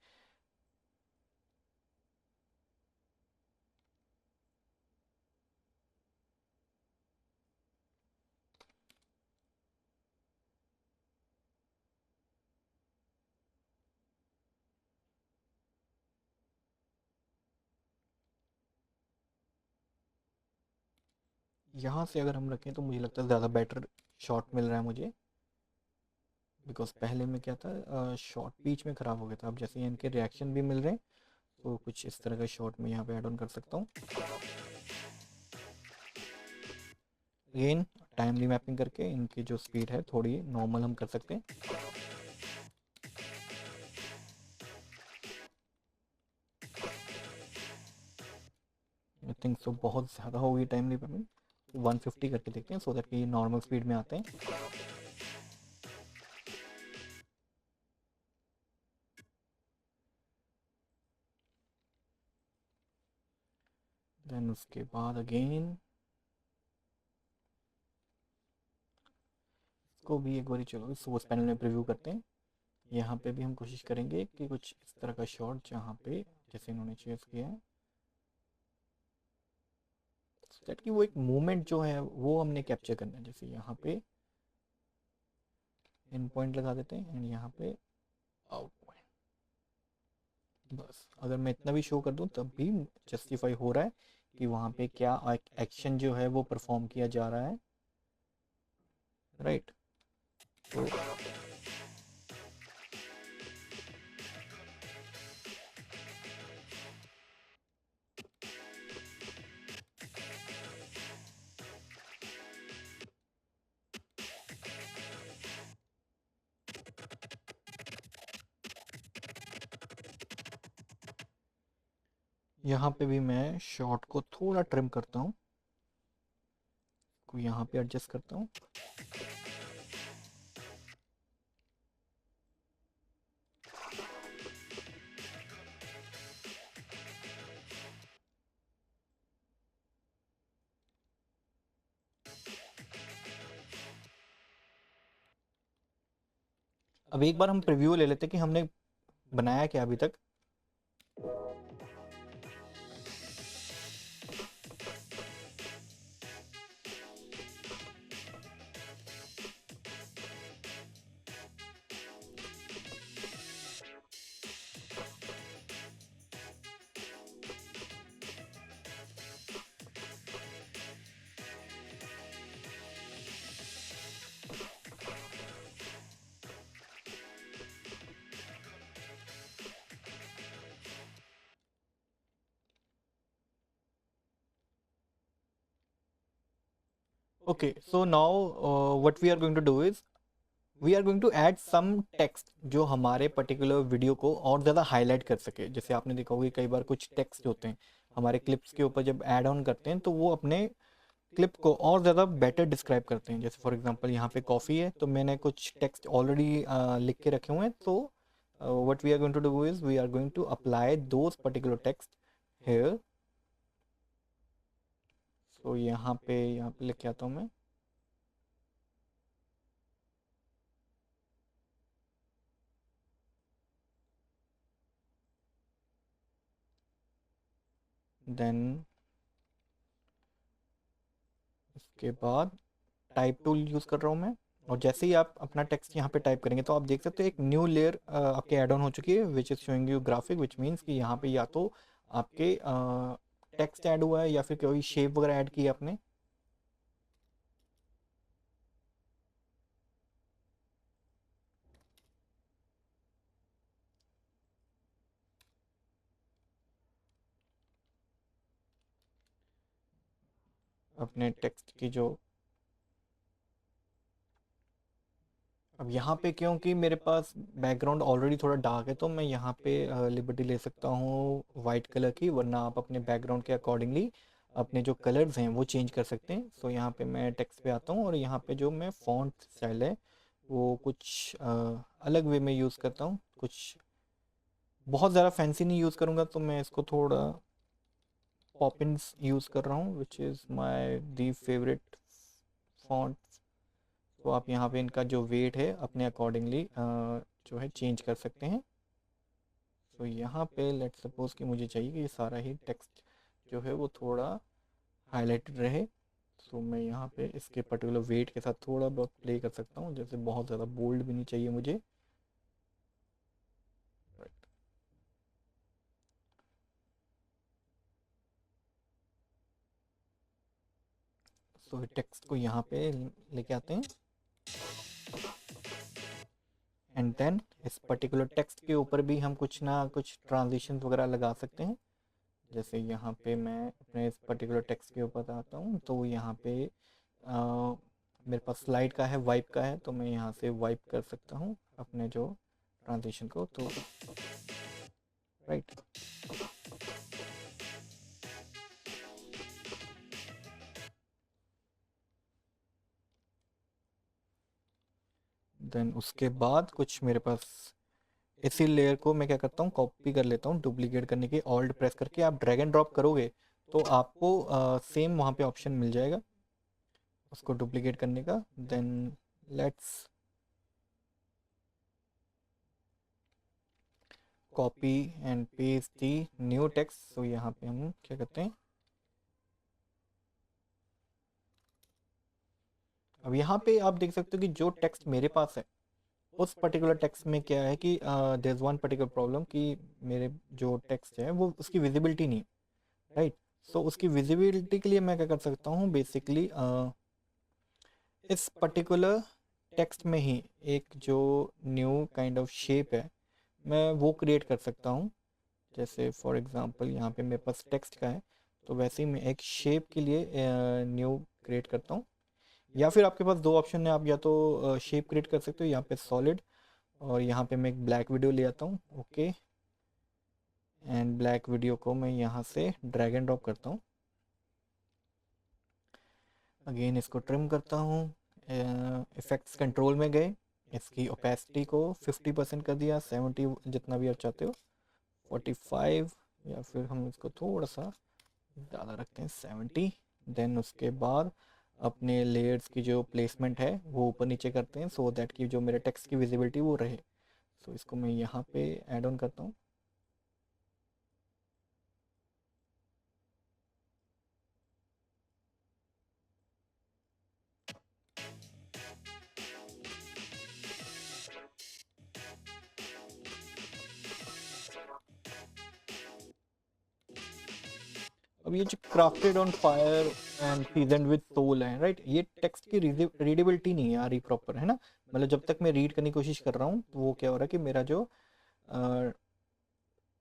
यहाँ से अगर हम रखें तो मुझे लगता है ज़्यादा बेटर शॉट मिल रहा है मुझे, बिकॉज पहले में क्या था शॉट बीच में ख़राब हो गया था। अब जैसे इनके रिएक्शन भी मिल रहे हैं तो कुछ इस तरह का शॉट मैं यहाँ पे ऐड ऑन कर सकता हूँ। अगेन टाइम रीमैपिंग करके इनकी जो स्पीड है थोड़ी नॉर्मल हम कर सकते हैं। आई थिंक सो बहुत ज़्यादा होगी टाइम रीमैपिंग, 150 करके देखते हैं सो दैट कि नॉर्मल स्पीड में आते हैं। देन उसके बाद अगेन इसको भी एक बार चलो सोर्स पैनल में प्रीव्यू करते हैं। यहाँ पे भी हम कोशिश करेंगे कि कुछ इस तरह का शॉट जहाँ पे जैसे इन्होंने चेस किया है दैट कि वो एक मूवमेंट जो है वो हमने कैप्चर करना है। जैसे यहाँ पे इन पॉइंट लगा देते हैं एंड यहाँ पे आउट पॉइंट। बस अगर मैं इतना भी शो कर दूं तब भी जस्टिफाई हो रहा है कि वहाँ पे क्या एक्शन जो है वो परफॉर्म किया जा रहा है, राइट। तो यहाँ पे भी मैं शॉट को थोड़ा ट्रिम करता हूँ, यहाँ पे एडजस्ट करता हूँ। अब एक बार हम प्रीव्यू ले लेते कि हमने बनाया क्या अभी तक। Okay, so now what we are going to do is we are going to add some text जो हमारे पर्टिकुलर वीडियो को और ज़्यादा हाईलाइट कर सके। जैसे आपने देखा होगा कई बार कुछ टेक्स्ट होते हैं हमारे क्लिप्स के ऊपर जब ऐड ऑन करते हैं तो वो अपने क्लिप को और ज़्यादा बेटर डिस्क्राइब करते हैं। जैसे फॉर एग्जांपल यहाँ पे कॉफ़ी है तो मैंने कुछ टेक्स्ट ऑलरेडी लिख के रखे हुए हैं। तो what we are going to do is we are going to apply those particular text here. तो यहाँ पे लिख के आता हूँ मैं। देन इसके बाद टाइप टूल यूज़ कर रहा हूँ मैं। और जैसे ही आप अपना टेक्स्ट यहाँ पे टाइप करेंगे तो आप देख सकते हो एक न्यू लेयर आपके ऐड ऑन हो चुकी है which is showing U graphic, which means कि यहाँ पे या तो आपके टेक्स्ट ऐड हुआ है या फिर कोई शेप वगैरह ऐड की है आपने। अपने टेक्स्ट की जो अब यहाँ पे क्योंकि मेरे पास बैकग्राउंड ऑलरेडी थोड़ा डार्क है तो मैं यहाँ पे लिबर्टी ले सकता हूँ वाइट कलर की, वरना आप अपने बैकग्राउंड के अकॉर्डिंगली अपने जो कलर्स हैं वो चेंज कर सकते हैं। सो यहाँ पे मैं टेक्स्ट पे आता हूँ और यहाँ पे जो मैं फॉन्ट स्टाइल है वो कुछ अलग वे में यूज़ करता हूँ। कुछ बहुत ज़्यादा फैंसी नहीं यूज़ करूँगा तो मैं इसको थोड़ा पॉपिन्स यूज़ कर रहा हूँ which is my the favourite font. तो आप यहाँ पे इनका जो वेट है अपने अकॉर्डिंगली जो है चेंज कर सकते हैं। तो यहाँ पे लेट्स सपोज कि मुझे चाहिए कि ये सारा ही टेक्स्ट जो है वो थोड़ा हाईलाइटेड रहे। तो मैं यहाँ पे इसके पर्टिकुलर वेट के साथ थोड़ा बहुत प्ले कर सकता हूँ। जैसे बहुत ज़्यादा बोल्ड भी नहीं चाहिए मुझे। तो टेक्स्ट को यहाँ पे लेके आते हैं एंड देन इस पर्टिकुलर टेक्स्ट के ऊपर भी हम कुछ ना कुछ ट्रांजिशन वगैरह लगा सकते हैं। जैसे यहाँ पे मैं अपने इस पर्टिकुलर टेक्स्ट के ऊपर आता हूँ तो यहाँ पे मेरे पास स्लाइड का है, वाइप का है, तो मैं यहाँ से वाइप कर सकता हूँ अपने जो ट्रांजिशन को। तो राइट देन उसके बाद कुछ मेरे पास इसी लेयर को मैं क्या करता हूँ कॉपी कर लेता हूँ। डुप्लीकेट करने की ऑल्ट प्रेस करके आप ड्रैग एंड ड्रॉप करोगे तो आपको सेम वहाँ पे ऑप्शन मिल जाएगा उसको डुप्लीकेट करने का। Then let's copy and paste the new text. So यहाँ पे हम क्या करते हैं, अब यहाँ पे आप देख सकते हो कि जो टेक्स्ट मेरे पास है उस पर्टिकुलर टेक्स्ट में क्या है कि there is one particular problem कि मेरे जो टेक्स्ट है वो उसकी विजिबिलिटी नहीं है, राइट। सो उसकी विजिबिलिटी के लिए मैं क्या कर सकता हूँ, बेसिकली इस पर्टिकुलर टेक्स्ट में ही एक जो न्यू काइंड ऑफ शेप है मैं वो क्रिएट कर सकता हूँ। जैसे फॉर एग्जांपल यहाँ पे मेरे पास टेक्स्ट का है, तो वैसे ही मैं एक शेप के लिए न्यू क्रिएट करता हूँ। या फिर आपके पास दो ऑप्शन है, आप या तो शेप क्रिएट कर सकते हो यहाँ पे सॉलिड, और यहाँ पे मैं एक ब्लैक वीडियो ले आता हूँ। ओके, एंड ब्लैक वीडियो को मैं यहाँ से ड्रैग एंड ड्रॉप करता हूँ। अगेन इसको ट्रिम करता हूँ, इफेक्ट्स कंट्रोल में गए, इसकी ओपेसिटी को 50% कर दिया, 70 जितना भी आप चाहते हो, 45, या फिर हम इसको थोड़ा सा ज़्यादा रखते हैं 70। देन उसके बाद अपने लेयर्स की जो प्लेसमेंट है वो ऊपर नीचे करते हैं सो दैट कि जो मेरे टेक्स्ट की विजिबिलिटी वो रहे। सो इसको मैं यहाँ पे ऐड ऑन करता हूँ। अब ये जो crafted on fire and seasoned with soul है, राइट, ये टेक्स्ट की रीडेबिलिटी नहीं आ रही प्रॉपर, है ना। मतलब जब तक मैं रीड करने की कोशिश कर रहा हूँ तो वो क्या हो रहा है कि मेरा जो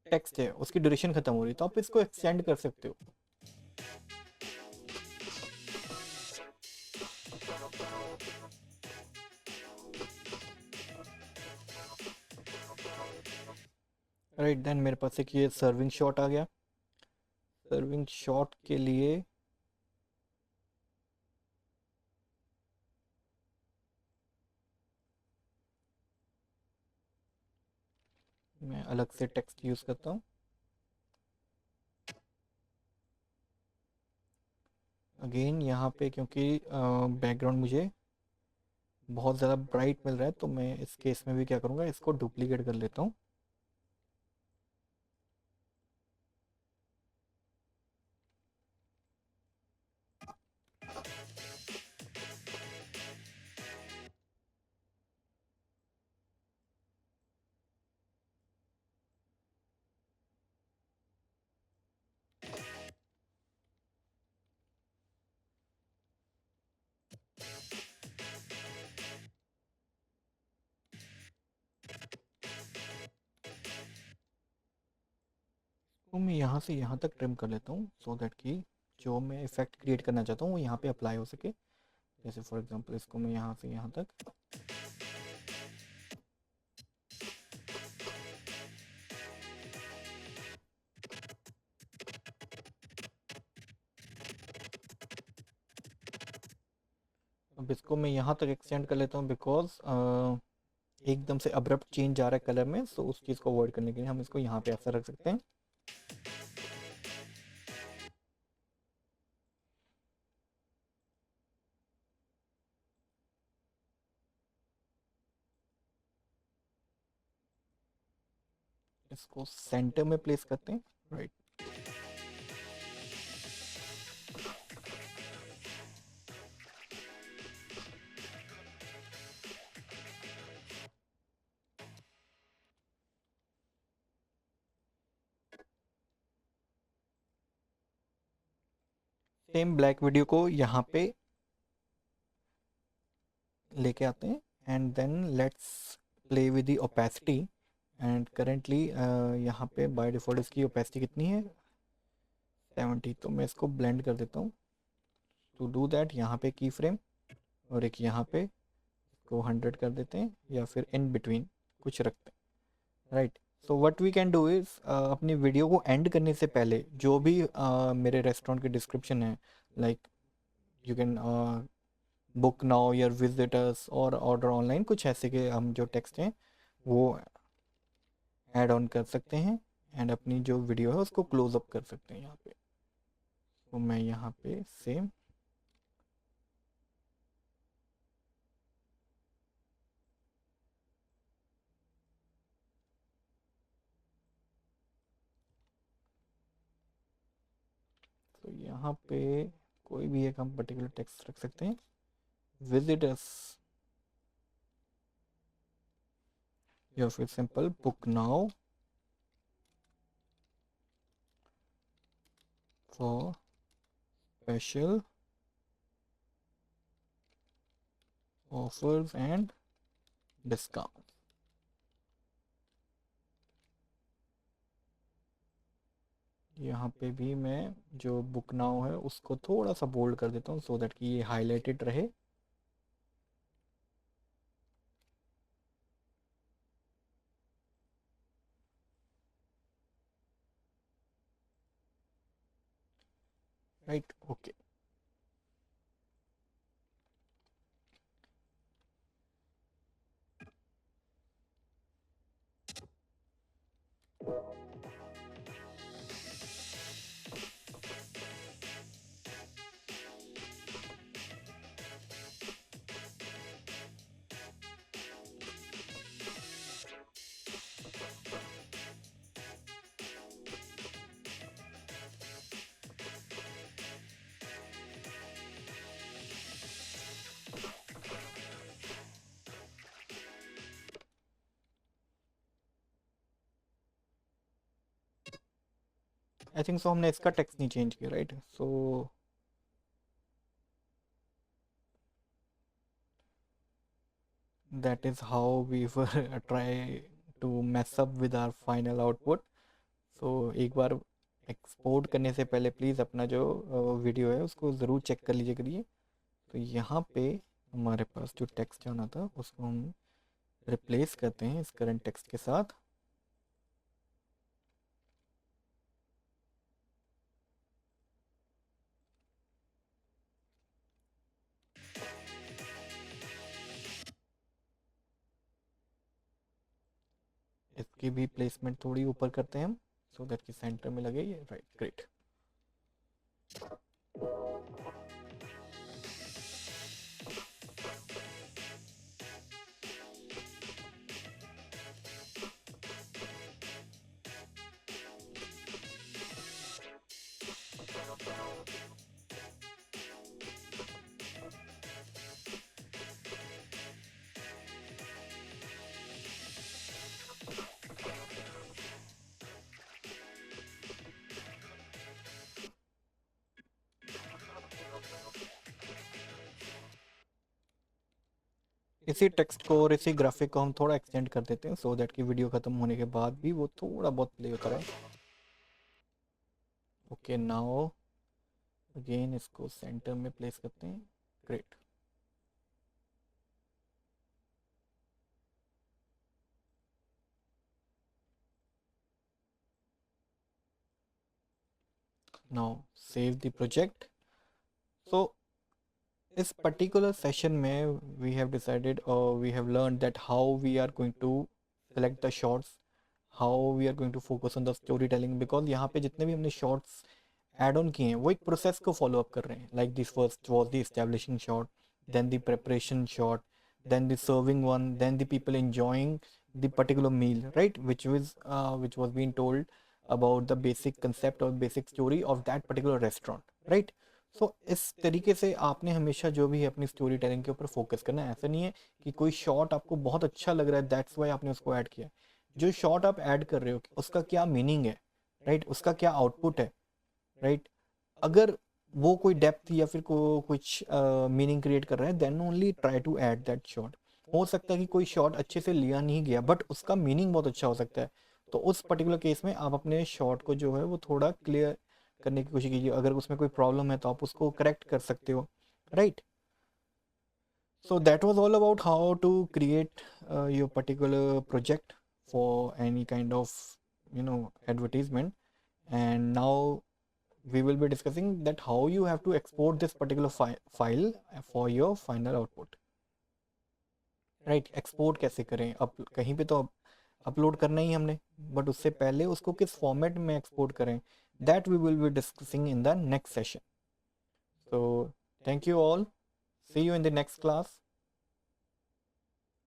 टेक्स्ट है उसकी ड्यूरेशन खत्म हो रही है। तो आप इसको एक्सटेंड कर सकते हो। राइट, देन मेरे पास एक ये सर्विंग शॉट आ गया। सर्विंग शॉट के लिए मैं अलग से टेक्स्ट यूज़ करता हूँ। अगेन यहाँ पे क्योंकि बैकग्राउंड मुझे बहुत ज़्यादा ब्राइट मिल रहा है तो मैं इस केस में भी क्या करूँगा, इसको डुप्लीकेट कर लेता हूँ। तो मैं यहाँ से यहाँ तक ट्रिम कर लेता हूँ सो दैट कि जो मैं इफेक्ट क्रिएट करना चाहता हूँ वो यहाँ पे अप्लाई हो सके। जैसे फॉर एग्जांपल इसको मैं यहाँ से यहाँ तक, अब इसको मैं यहाँ तक एक्सटेंड कर लेता हूँ बिकॉज एकदम से अब्रप्ट चेंज आ रहा है कलर में। सो उस चीज़ को अवॉइड करने के लिए हम इसको यहाँ पे ऐसा रख सकते हैं। इसको सेंटर में प्लेस करते हैं, राइट। सेम ब्लैक वीडियो को यहाँ पे लेके आते हैं and then let's play with the opacity. And currently यहाँ पे बाय डिफ़ॉल्ट इसकी ओपेसिटी कितनी है, 70। तो मैं इसको ब्लेंड कर देता हूँ। टू डू दैट यहाँ पे की फ्रेम और एक यहाँ पे इसको 100 कर देते हैं या फिर इन बिटवीन कुछ रखते हैं, right. So what we can do is अपनी वीडियो को एंड करने से पहले जो भी मेरे रेस्टोरेंट के डिस्क्रिप्शन है, like you can book now your visitors और ऑर्डर ऑनलाइन, कुछ ऐसे के हम जो टेक्स्ट हैं वो ऐड ऑन कर सकते हैं एंड अपनी जो वीडियो है उसको क्लोज अप कर सकते हैं यहाँ पे। इसको मैं यहाँ पे सेम तो यहाँ पे कोई भी एक हम पर्टिकुलर टेक्स्ट रख सकते हैं, विजिट अस या फिर simple book now for special offers and discount. यहाँ पे भी मैं जो बुक नाउ है उसको थोड़ा सा बोल्ड कर देता हूँ सो दैट कि ये हाईलाइटेड रहे। Right, okay. I think so हमने इसका टेक्स्ट नहीं चेंज किया, right? So that is how we were try to mess up with our final output. So एक बार एक्सपोर्ट करने से पहले प्लीज़ अपना जो वीडियो है उसको ज़रूर चेक कर लीजिए करिए। तो यहाँ पे हमारे पास जो टेक्स्ट जाना था उसको हम रिप्लेस करते हैं इस करंट टेक्स्ट के साथ। इसकी भी प्लेसमेंट थोड़ी ऊपर करते हैं हम सो दैट कि सेंटर में लगे ये, राइट, ग्रेट। इसी टेक्स्ट को और इसी ग्राफिक को हम थोड़ा एक्सटेंड कर देते हैं सो दैट कि वीडियो ख़त्म होने के बाद भी वो थोड़ा बहुत प्ले होता रहे। ओके, नाउ अगेन इसको सेंटर में प्लेस करते हैं, great. Now save the project. So इस पर्टिकुलर सेशन में वी हैव डिसाइडेड और we have learn that how we are going to select the shorts, how we are going to focus on the storytelling, because यहाँ पे जितने भी हमने शॉर्ट्स एड ऑन किए हैं वो एक प्रोसेस को फॉलो अप कर रहे हैं। Like this first was the establishing shot, then the preparation shot, then the serving one, then the people enjoying the particular meal, right, which was being told about the basic concept or basic story of that particular restaurant, right? सो इस तरीके से आपने हमेशा जो भी है अपनी स्टोरी टेलिंग के ऊपर फोकस करना है। ऐसा नहीं है कि कोई शॉट आपको बहुत अच्छा लग रहा है दैट्स वाई आपने उसको ऐड किया। जो शॉट आप ऐड कर रहे हो उसका क्या मीनिंग है, राइट, उसका क्या आउटपुट है, राइट। अगर वो कोई डेप्थ या फिर कुछ मीनिंग क्रिएट कर रहा है then only try to add that shot. हो सकता है कि कोई शॉट अच्छे से लिया नहीं गया बट उसका मीनिंग बहुत अच्छा हो सकता है, तो उस पर्टिकुलर केस में आप अपने शॉट को जो है वो थोड़ा क्लियर करने की कोशिश कीजिए। अगर उसमें कोई प्रॉब्लम है तो आप उसको करेक्ट कर सकते हो, right. So that was all about how to create your particular project for any kind of advertisement. And now we will be discussing that how you have to export this particular file for your final output, right? Export कैसे करें? अब कहीं पे तो अपलोड करना ही हमने, बट उससे पहले उसको किस फॉर्मेट में एक्सपोर्ट करें, that we will be discussing in the next session. So thank you all. See you in the next class.